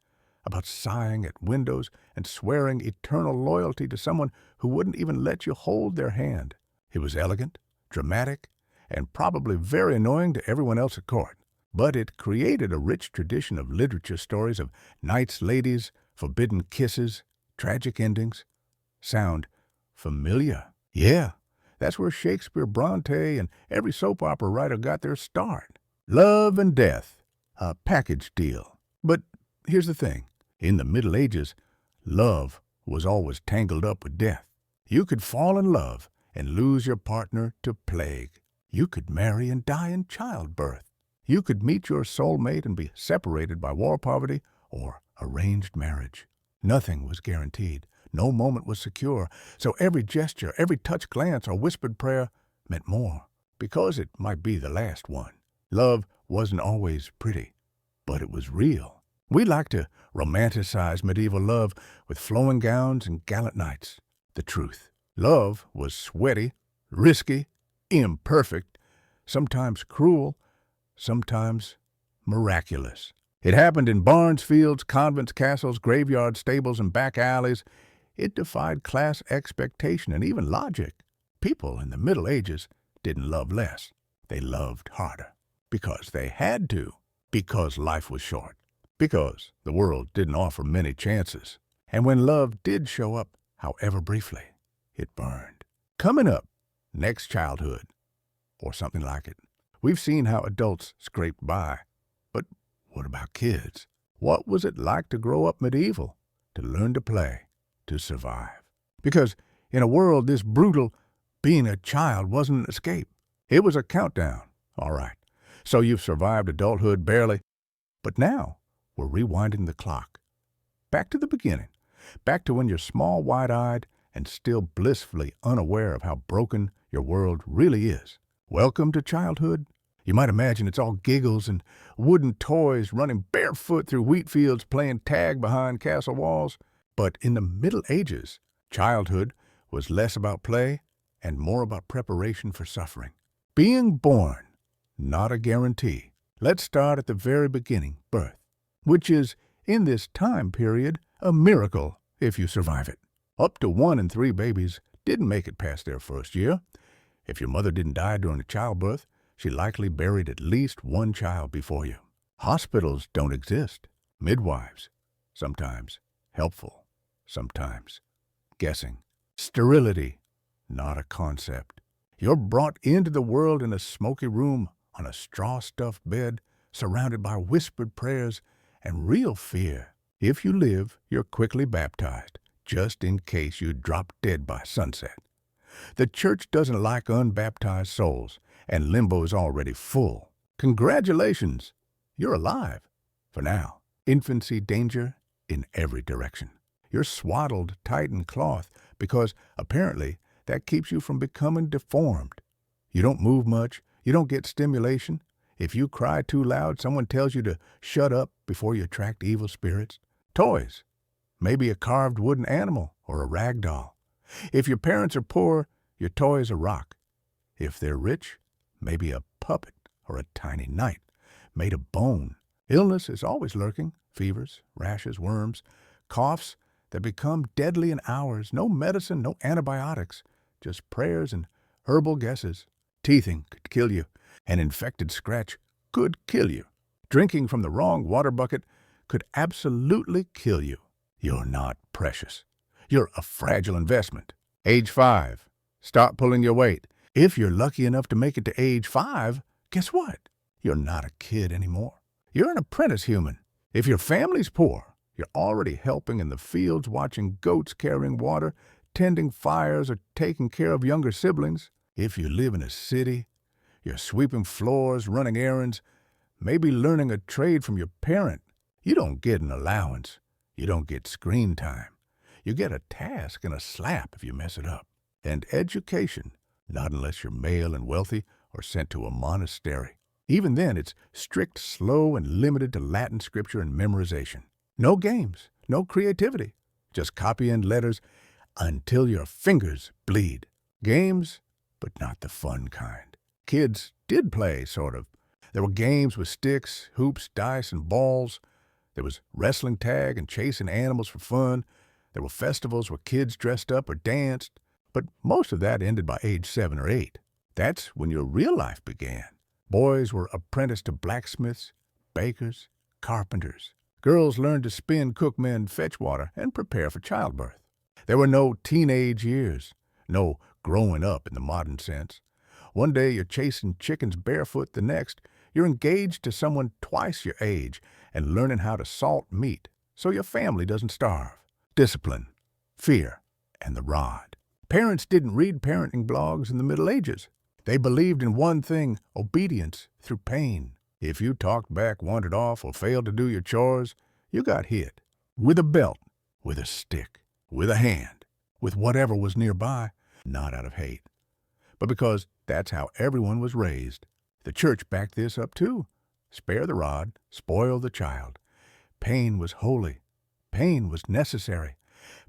A: about sighing at windows and swearing eternal loyalty to someone who wouldn't even let you hold their hand. It was elegant, dramatic, and probably very annoying to everyone else at court. But it created a rich tradition of literature stories of knights, ladies, forbidden kisses, tragic endings. Sound familiar? Yeah, that's where Shakespeare, Bronte, and every soap opera writer got their start. Love and death, a package deal. But here's the thing. In the Middle Ages, love was always tangled up with death. You could fall in love and lose your partner to plague. You could marry and die in childbirth. You could meet your soulmate and be separated by war poverty or arranged marriage. Nothing was guaranteed. No moment was secure. So every gesture, every touch, glance, or whispered prayer meant more, because it might be the last one. Love wasn't always pretty, but it was real. We like to romanticize medieval love with flowing gowns and gallant knights. The truth. Love was sweaty, risky, imperfect, sometimes cruel, sometimes miraculous. It happened in barns, fields, convents, castles, graveyards, stables, and back alleys. It defied class expectation and even logic. People in the Middle Ages didn't love less. They loved harder. Because they had to. Because life was short. Because the world didn't offer many chances. And when love did show up, however briefly, it burned. Coming up, next childhood, or something like it. We've seen how adults scraped by. But what about kids? What was it like to grow up medieval? To learn to play, to survive? Because in a world this brutal, being a child wasn't an escape. It was a countdown. All right. So you've survived adulthood barely. But now we're rewinding the clock. Back to the beginning. Back to when you're small, wide-eyed, and still blissfully unaware of how broken your world really is. Welcome to childhood. You might imagine it's all giggles and wooden toys running barefoot through wheat fields playing tag behind castle walls. But in the Middle Ages, childhood was less about play and more about preparation for suffering. Being born, not a guarantee. Let's start at the very beginning, birth, which is, in this time period, a miracle if you survive it. Up to 1 in 3 babies didn't make it past their first year. If your mother didn't die during childbirth, she likely buried at least one child before you. Hospitals don't exist. Midwives, sometimes helpful, sometimes guessing. Sterility, not a concept. You're brought into the world in a smoky room on a straw-stuffed bed, surrounded by whispered prayers and real fear. If you live, you're quickly baptized, just in case you drop dead by sunset. The church doesn't like unbaptized souls, and limbo's already full. Congratulations, you're alive. For now, infancy danger in every direction. You're swaddled tight in cloth because, apparently, that keeps you from becoming deformed. You don't move much. You don't get stimulation. If you cry too loud, someone tells you to shut up before you attract evil spirits. Toys. Maybe a carved wooden animal or a rag doll. If your parents are poor, your toy is a rock. If they're rich, maybe a puppet or a tiny knight made of bone. Illness is always lurking. Fevers, rashes, worms, coughs that become deadly in hours. No medicine, no antibiotics, just prayers and herbal guesses. Teething could kill you. An infected scratch could kill you. Drinking from the wrong water bucket could absolutely kill you. You're not precious. You're a fragile investment. Age 5. Stop pulling your weight. If you're lucky enough to make it to age 5, guess what? You're not a kid anymore. You're an apprentice human. If your family's poor, you're already helping in the fields, watching goats carrying water, tending fires, or taking care of younger siblings. If you live in a city, you're sweeping floors, running errands, maybe learning a trade from your parent. You don't get an allowance. You don't get screen time. You get a task and a slap if you mess it up. And education, not unless you're male and wealthy or sent to a monastery. Even then, it's strict, slow, and limited to Latin scripture and memorization. No games, no creativity. Just copy and letters until your fingers bleed. Games, but not the fun kind. kids did play, sort of. There were games with sticks, hoops, dice, and balls. There was wrestling tag and chasing animals for fun. There were festivals where kids dressed up or danced. But most of that ended by age 7 or 8. That's when your real life began. Boys were apprenticed to blacksmiths, bakers, carpenters. Girls learned to spin, cook, mend, fetch water, and prepare for childbirth. There were no teenage years, no growing up in the modern sense. One day you're chasing chickens barefoot, the next you're engaged to someone twice your age and learning how to salt meat so your family doesn't starve. Discipline, fear, and the rod. Parents didn't read parenting blogs in the Middle Ages. They believed in one thing, obedience through pain. If you talked back, wandered off, or failed to do your chores, you got hit. With a belt, with a stick, with a hand, with whatever was nearby, not out of hate, but because that's how everyone was raised. The church backed this up too. Spare the rod, spoil the child. Pain was holy. Pain was necessary.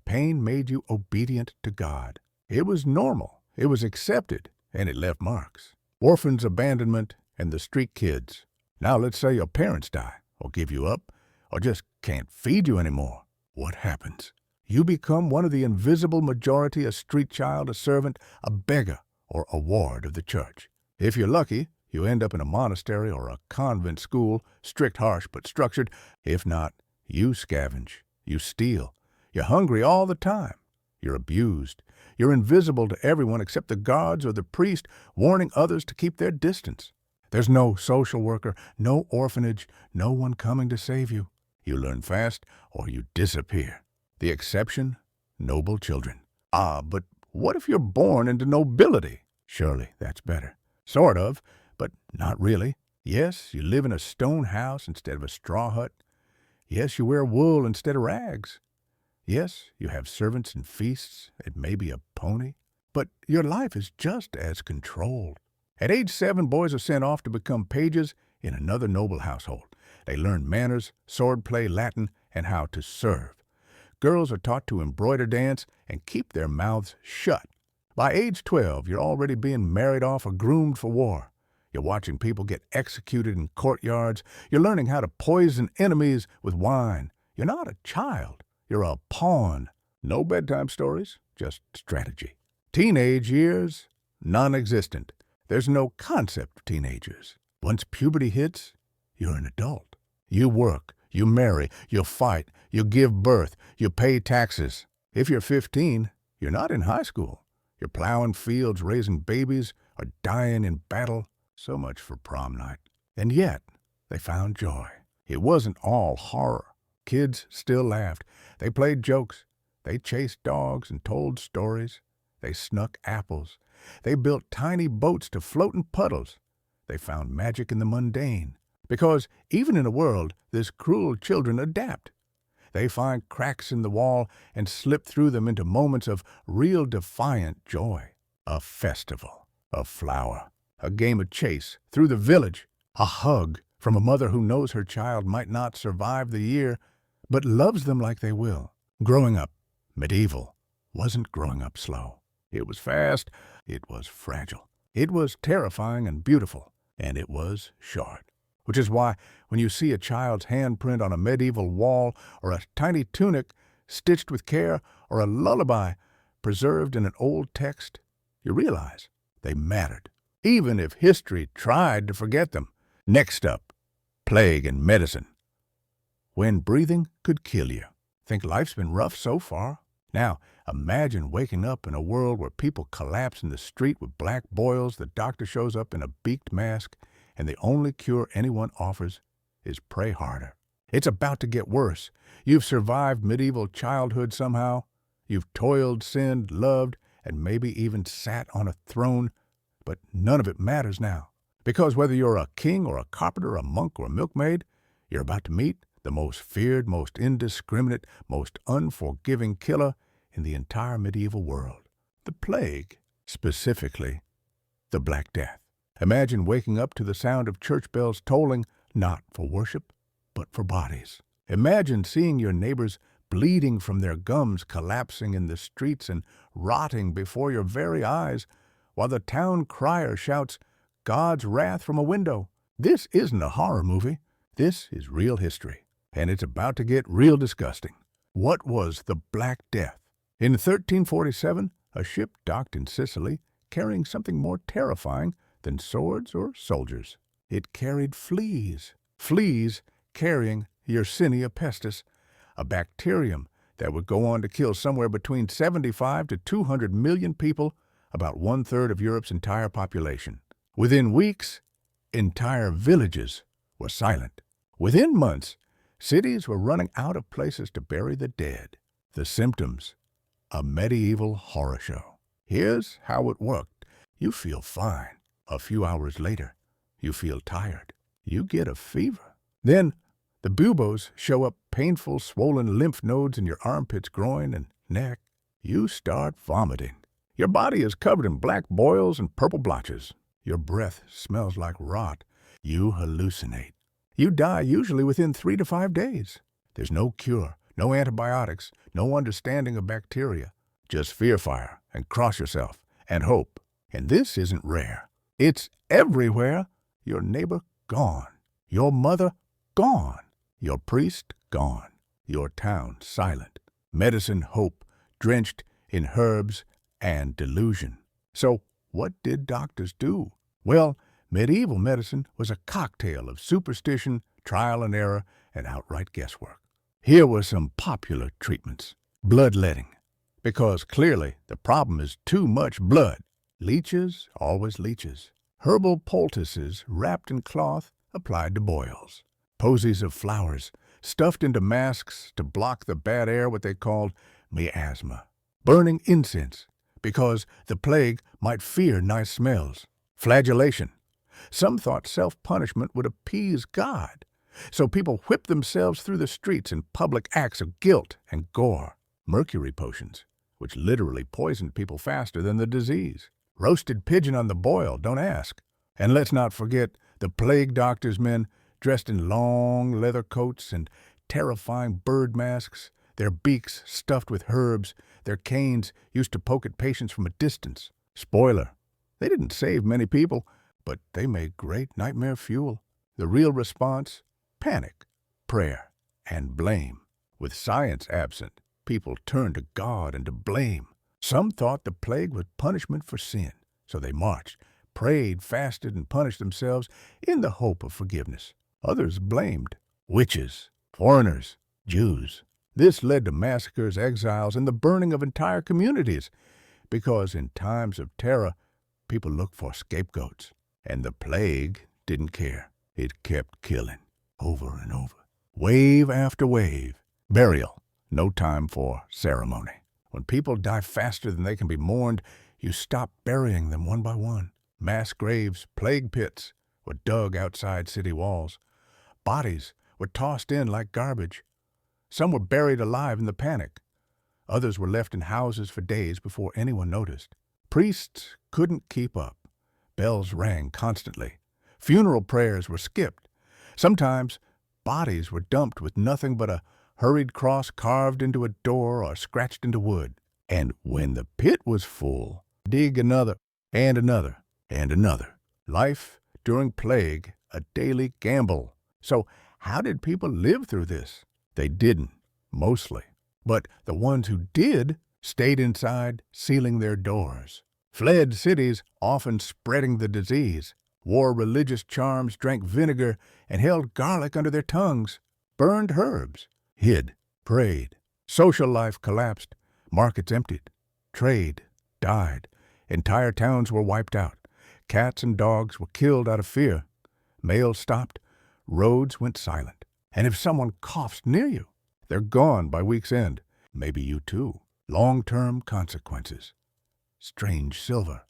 A: Pain made you obedient to God. It was normal. It was accepted, and it left marks. Orphans' abandonment and the street kids. Now let's say your parents die, or give you up, or just can't feed you anymore. What happens? You become one of the invisible majority, a street child, a servant, a beggar, or a ward of the church. If you're lucky, you end up in a monastery or a convent school, strict, harsh, but structured. If not, you scavenge, you steal. You're hungry all the time. You're abused. You're invisible to everyone except the guards or the priest, warning others to keep their distance. There's no social worker, no orphanage, no one coming to save you. You learn fast or you disappear. The exception, noble children. But what if you're born into nobility? Surely that's better. Sort of, but not really. Yes, you live in a stone house instead of a straw hut. Yes, you wear wool instead of rags. Yes, you have servants and feasts and maybe a pony. But your life is just as controlled. At age 7, boys are sent off to become pages in another noble household. They learn manners, swordplay, Latin, and how to serve. Girls are taught to embroider, dance, and keep their mouths shut. By age 12, you're already being married off or groomed for war. You're watching people get executed in courtyards. You're learning how to poison enemies with wine. You're not a child. You're a pawn. No bedtime stories, just strategy. Teenage years, non-existent. There's no concept of teenagers. Once puberty hits, you're an adult. You work, you marry, you fight, you give birth, you pay taxes. If you're 15, you're not in high school. You're plowing fields, raising babies, or dying in battle. So much for prom night. And yet, they found joy. It wasn't all horror. Kids still laughed. They played jokes. They chased dogs and told stories. They snuck apples. They built tiny boats to float in puddles. They found magic in the mundane. Because even in a world this cruel, children adapt. They find cracks in the wall and slip through them into moments of real defiant joy. A festival, a flower, a game of chase through the village, a hug from a mother who knows her child might not survive the year, but loves them like they will. Growing up, medieval, wasn't growing up slow. It was fast, it was fragile. It was terrifying and beautiful, and it was short. Which is why when you see a child's handprint on a medieval wall, or a tiny tunic stitched with care, or a lullaby preserved in an old text, you realize they mattered, even if history tried to forget them. Next up, plague and medicine. When breathing could kill you. Think life's been rough so far? Now, imagine waking up in a world where people collapse in the street with black boils, the doctor shows up in a beaked mask, and the only cure anyone offers is pray harder. It's about to get worse. You've survived medieval childhood somehow. You've toiled, sinned, loved, and maybe even sat on a throne, but none of it matters now. Because whether you're a king or a carpenter, a monk or a milkmaid, you're about to meet the most feared, most indiscriminate, most unforgiving killer in the entire medieval world. The plague, specifically the Black Death. Imagine waking up to the sound of church bells tolling, not for worship, but for bodies. Imagine seeing your neighbors bleeding from their gums, collapsing in the streets and rotting before your very eyes, while the town crier shouts, God's wrath from a window. This isn't a horror movie. This is real history, and it's about to get real disgusting. What was the Black Death? In 1347, a ship docked in Sicily carrying something more terrifying than swords or soldiers. It carried fleas. Fleas carrying Yersinia pestis, a bacterium that would go on to kill somewhere between 75 to 200 million people, about one-third of Europe's entire population. Within weeks, entire villages were silent. Within months, cities were running out of places to bury the dead. The symptoms: a medieval horror show. Here's how it worked. You feel fine. A few hours later, you feel tired. You get a fever. Then, the buboes show up, painful, swollen lymph nodes in your armpits, groin, and neck. You start vomiting. Your body is covered in black boils and purple blotches. Your breath smells like rot. You hallucinate. You die usually within 3 to 5 days. There's no cure, no antibiotics, no understanding of bacteria. Just fear fire and cross yourself and hope. And this isn't rare. It's everywhere. Your neighbor gone. Your mother gone. Your priest gone. Your town silent. Medicine hope drenched in herbs and delusion. So what did doctors do? Well, medieval medicine was a cocktail of superstition, trial and error, and outright guesswork. Here were some popular treatments. Bloodletting, because clearly the problem is too much blood. Leeches, always leeches. Herbal poultices wrapped in cloth applied to boils. Posies of flowers stuffed into masks to block the bad air, what they called miasma. Burning incense, because the plague might fear nice smells. Flagellation. Some thought self-punishment would appease God, so people whipped themselves through the streets in public acts of guilt and gore. Mercury potions, which literally poisoned people faster than the disease. Roasted pigeon on the boil, don't ask. And let's not forget the plague doctor's men dressed in long leather coats and terrifying bird masks, their beaks stuffed with herbs, their canes used to poke at patients from a distance. Spoiler, they didn't save many people, but they made great nightmare fuel. The real response: panic, prayer, and blame. With science absent, people turned to God and to blame. Some thought the plague was punishment for sin, so they marched, prayed, fasted, and punished themselves in the hope of forgiveness. Others blamed witches, foreigners, Jews. This led to massacres, exiles, and the burning of entire communities, because in times of terror, people looked for scapegoats. And the plague didn't care. It kept killing, over and over. Wave after wave. Burial. No time for ceremony. When people die faster than they can be mourned, you stop burying them one by one. Mass graves, plague pits, were dug outside city walls. Bodies were tossed in like garbage. Some were buried alive in the panic. Others were left in houses for days before anyone noticed. Priests couldn't keep up. Bells rang constantly. Funeral prayers were skipped. Sometimes bodies were dumped with nothing but a hurried cross carved into a door or scratched into wood. And when the pit was full, dig another, and another, and another. Life during plague, a daily gamble. So how did people live through this? They didn't, mostly. But the ones who did stayed inside, sealing their doors. Fled cities, often spreading the disease. Wore religious charms, drank vinegar, and held garlic under their tongues. Burned herbs. Hid. Prayed. Social life collapsed. Markets emptied. Trade died. Entire towns were wiped out. Cats and dogs were killed out of fear. Mail stopped. Roads went silent. And if someone coughs near you, they're gone by week's end. Maybe you too. Long-term consequences. Strange silver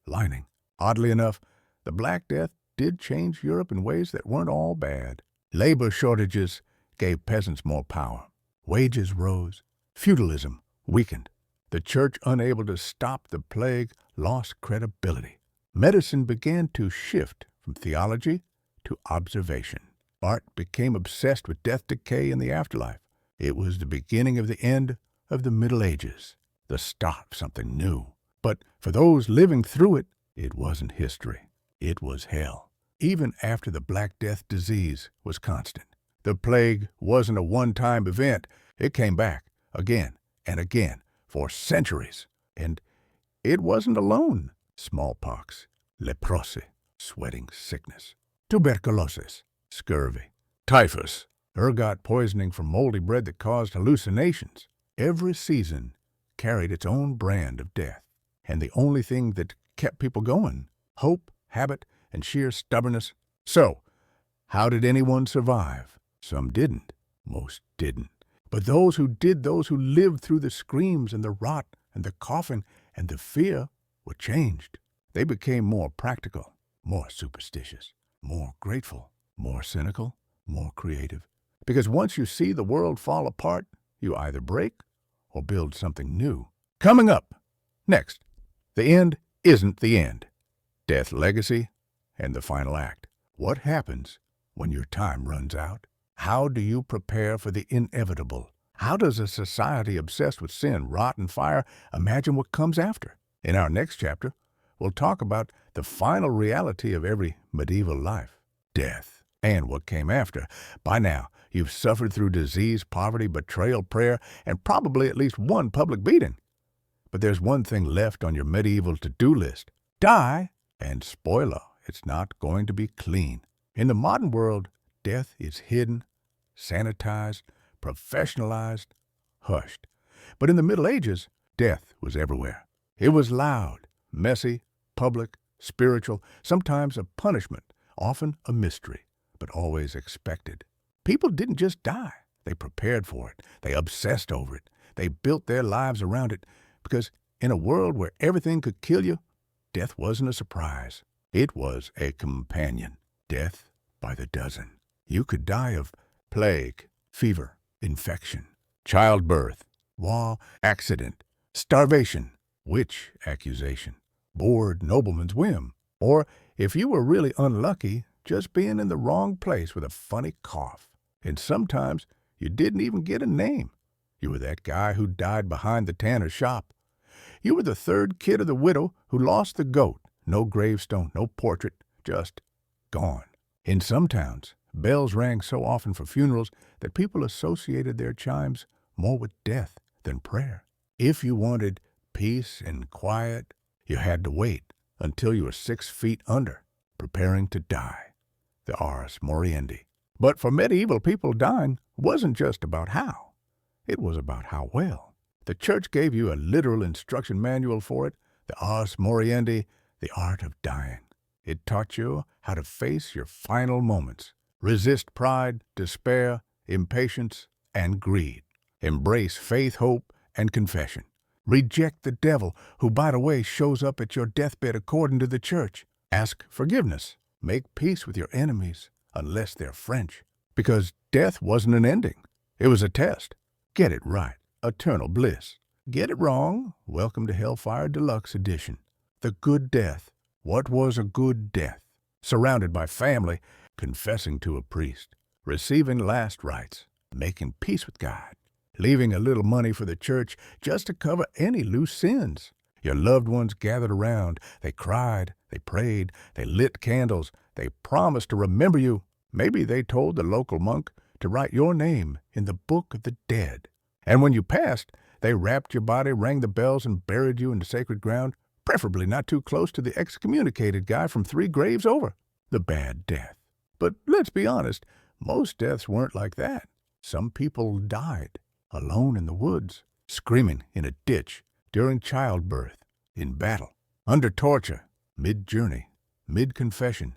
A: lining. Oddly enough, the Black Death did change Europe in ways that weren't all bad. Labor shortages gave peasants more power. Wages rose. Feudalism weakened. The church, unable to stop the plague, lost credibility. Medicine began to shift from theology to observation. Art became obsessed with death, decay, and the afterlife. It was the beginning of the end of the Middle Ages, the start of something new. But for those living through it, it wasn't history. It was hell. Even after the Black Death disease was constant. The plague wasn't a one-time event. It came back again and again for centuries. And it wasn't alone. Smallpox, leprosy, sweating sickness, tuberculosis, scurvy, typhus, ergot poisoning from moldy bread that caused hallucinations. Every season carried its own brand of death. And the only thing that kept people going, hope, habit, and sheer stubbornness. So, how did anyone survive? Some didn't. Most didn't. But those who did, those who lived through the screams and the rot and the coughing and the fear, were changed. They became more practical, more superstitious, more grateful, more cynical, more creative. Because once you see the world fall apart, you either break or build something new. Coming up next, the end isn't the end. Death legacy and the final act. What happens when your time runs out? How do you prepare for the inevitable? How does a society obsessed with sin, rot, and fire imagine what comes after? In our next chapter, we'll talk about the final reality of every medieval life, death, and what came after. By now, you've suffered through disease, poverty, betrayal, prayer, and probably at least one public beating. But there's one thing left on your medieval to-do list. Die, and spoiler, it's not going to be clean. In the modern world, death is hidden, sanitized, professionalized, hushed. But in the Middle Ages, death was everywhere. It was loud, messy, public, spiritual, sometimes a punishment, often a mystery, but always expected. People didn't just die. They prepared for it. They obsessed over it. They built their lives around it, because in a world where everything could kill you, death wasn't a surprise. It was a companion. Death by the dozen. You could die of plague, fever, infection, childbirth, war, accident, starvation, witch accusation, bored nobleman's whim, or, if you were really unlucky, just being in the wrong place with a funny cough. And sometimes you didn't even get a name. You were that guy who died behind the tanner's shop. You were the third kid of the widow who lost the goat. No gravestone, no portrait, just gone. In some towns, bells rang so often for funerals that people associated their chimes more with death than prayer. If you wanted peace and quiet, you had to wait until you were 6 feet under, preparing to die. The ars moriendi. But for medieval people, dying wasn't just about how. It was about how well. The church gave you a literal instruction manual for it, the ars moriendi, the art of dying. It taught you how to face your final moments, resist pride, despair, impatience, and greed. Embrace faith, hope, and confession. Reject the devil, who, by the way, shows up at your deathbed according to the church. Ask forgiveness. Make peace with your enemies, unless they're French. Because death wasn't an ending. It was a test. Get it right. Eternal bliss. Get it wrong. Welcome to Hellfire Deluxe Edition. The good death. What was a good death? Surrounded by family, confessing to a priest, receiving last rites, making peace with God, leaving a little money for the church just to cover any loose sins. Your loved ones gathered around. They cried, they prayed, they lit candles, they promised to remember you. Maybe they told the local monk to write your name in the book of the dead. And when you passed, they wrapped your body, rang the bells, and buried you in the sacred ground, preferably not too close to the excommunicated guy from 3 graves over. The bad death. But let's be honest, most deaths weren't like that. Some people died alone in the woods, screaming in a ditch, during childbirth, in battle, under torture, mid-journey, mid-confession,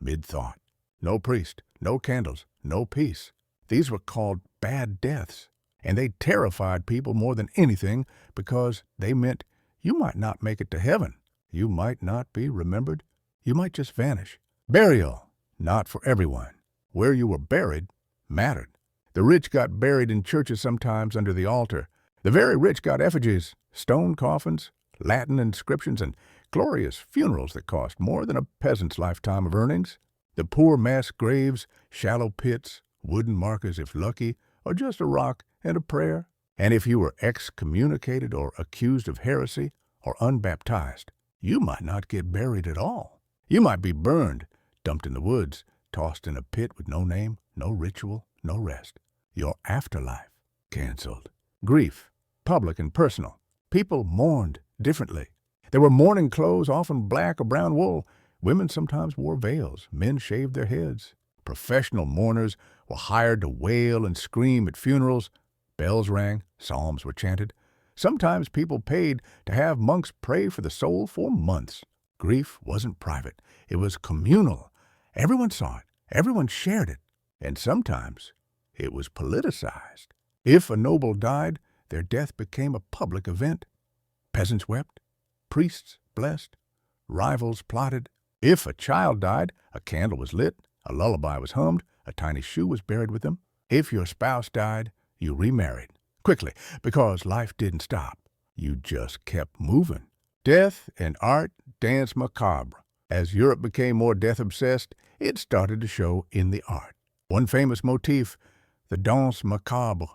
A: mid-thought. No priest, no candles, no peace. These were called bad deaths, and they terrified people more than anything because they meant you might not make it to heaven. You might not be remembered. You might just vanish. Burial, not for everyone. Where you were buried mattered. The rich got buried in churches sometimes under the altar. The very rich got effigies, stone coffins, Latin inscriptions, and glorious funerals that cost more than a peasant's lifetime of earnings. The poor mass graves, shallow pits, wooden markers if lucky, or just a rock and a prayer. And if you were excommunicated or accused of heresy or unbaptized, you might not get buried at all. You might be burned, dumped in the woods, tossed in a pit with no name, no ritual, no rest. Your afterlife canceled. Grief, public and personal. People mourned differently. There were mourning clothes, often black or brown wool. Women sometimes wore veils. Men shaved their heads. Professional mourners were hired to wail and scream at funerals. Bells rang, psalms were chanted. Sometimes people paid to have monks pray for the soul for months. Grief wasn't private. It was communal. Everyone saw it. Everyone shared it. And sometimes it was politicized. If a noble died, their death became a public event. Peasants wept. Priests blessed. Rivals plotted. If a child died, a candle was lit, a lullaby was hummed, a tiny shoe was buried with them. If your spouse died, you remarried. Quickly, because life didn't stop. You just kept moving. Death and art dance macabre. As Europe became more death-obsessed, it started to show in the art. One famous motif, the danse macabre,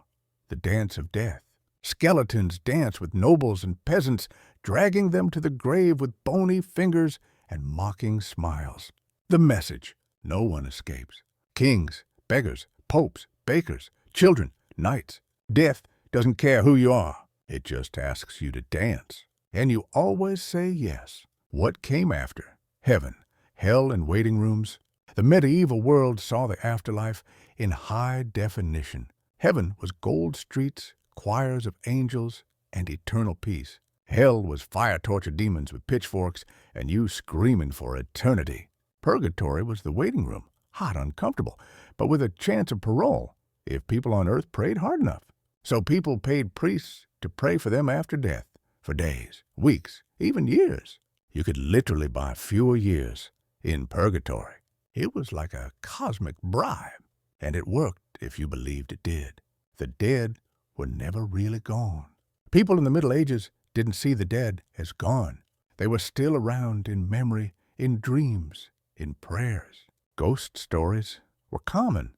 A: the dance of death. Skeletons dance with nobles and peasants, dragging them to the grave with bony fingers and mocking smiles. The message: no one escapes. Kings, beggars, popes, bakers, children, knights. Death doesn't care who you are. It just asks you to dance. And you always say yes. What came after? Heaven, hell, and waiting rooms. The medieval world saw the afterlife in high definition. Heaven was gold streets, choirs of angels, and eternal peace. Hell was fire-tortured demons with pitchforks and you screaming for eternity. Purgatory was the waiting room, hot, uncomfortable, but with a chance of parole if people on earth prayed hard enough. So people paid priests to pray for them after death, for days, weeks, even years. You could literally buy fewer years in purgatory. It was like a cosmic bribe, and it worked if you believed it did. The dead were never really gone. People in the Middle Ages didn't see the dead as gone. They were still around in memory, in dreams, in prayers. Ghost stories were common.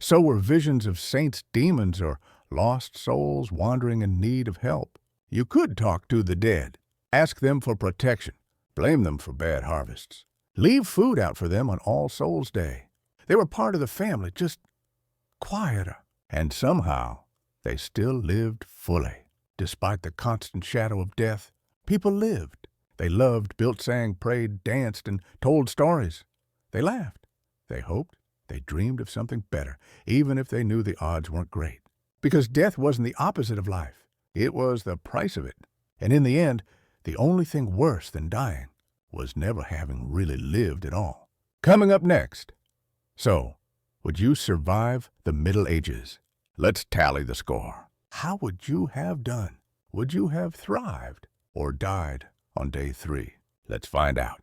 A: So were visions of saints' demons or lost souls wandering in need of help. You could talk to the dead, ask them for protection, blame them for bad harvests, leave food out for them on All Souls' Day. They were part of the family, just quieter. And somehow they still lived fully. Despite the constant shadow of death, people lived. They loved, built, sang, prayed, danced, and told stories. They laughed. They hoped. They dreamed of something better, even if they knew the odds weren't great. Because death wasn't the opposite of life. It was the price of it. And in the end, the only thing worse than dying was never having really lived at all. Coming up next. So, would you survive the Middle Ages? Let's tally the score. How would you have done? Would you have thrived or died on day 3? Let's find out.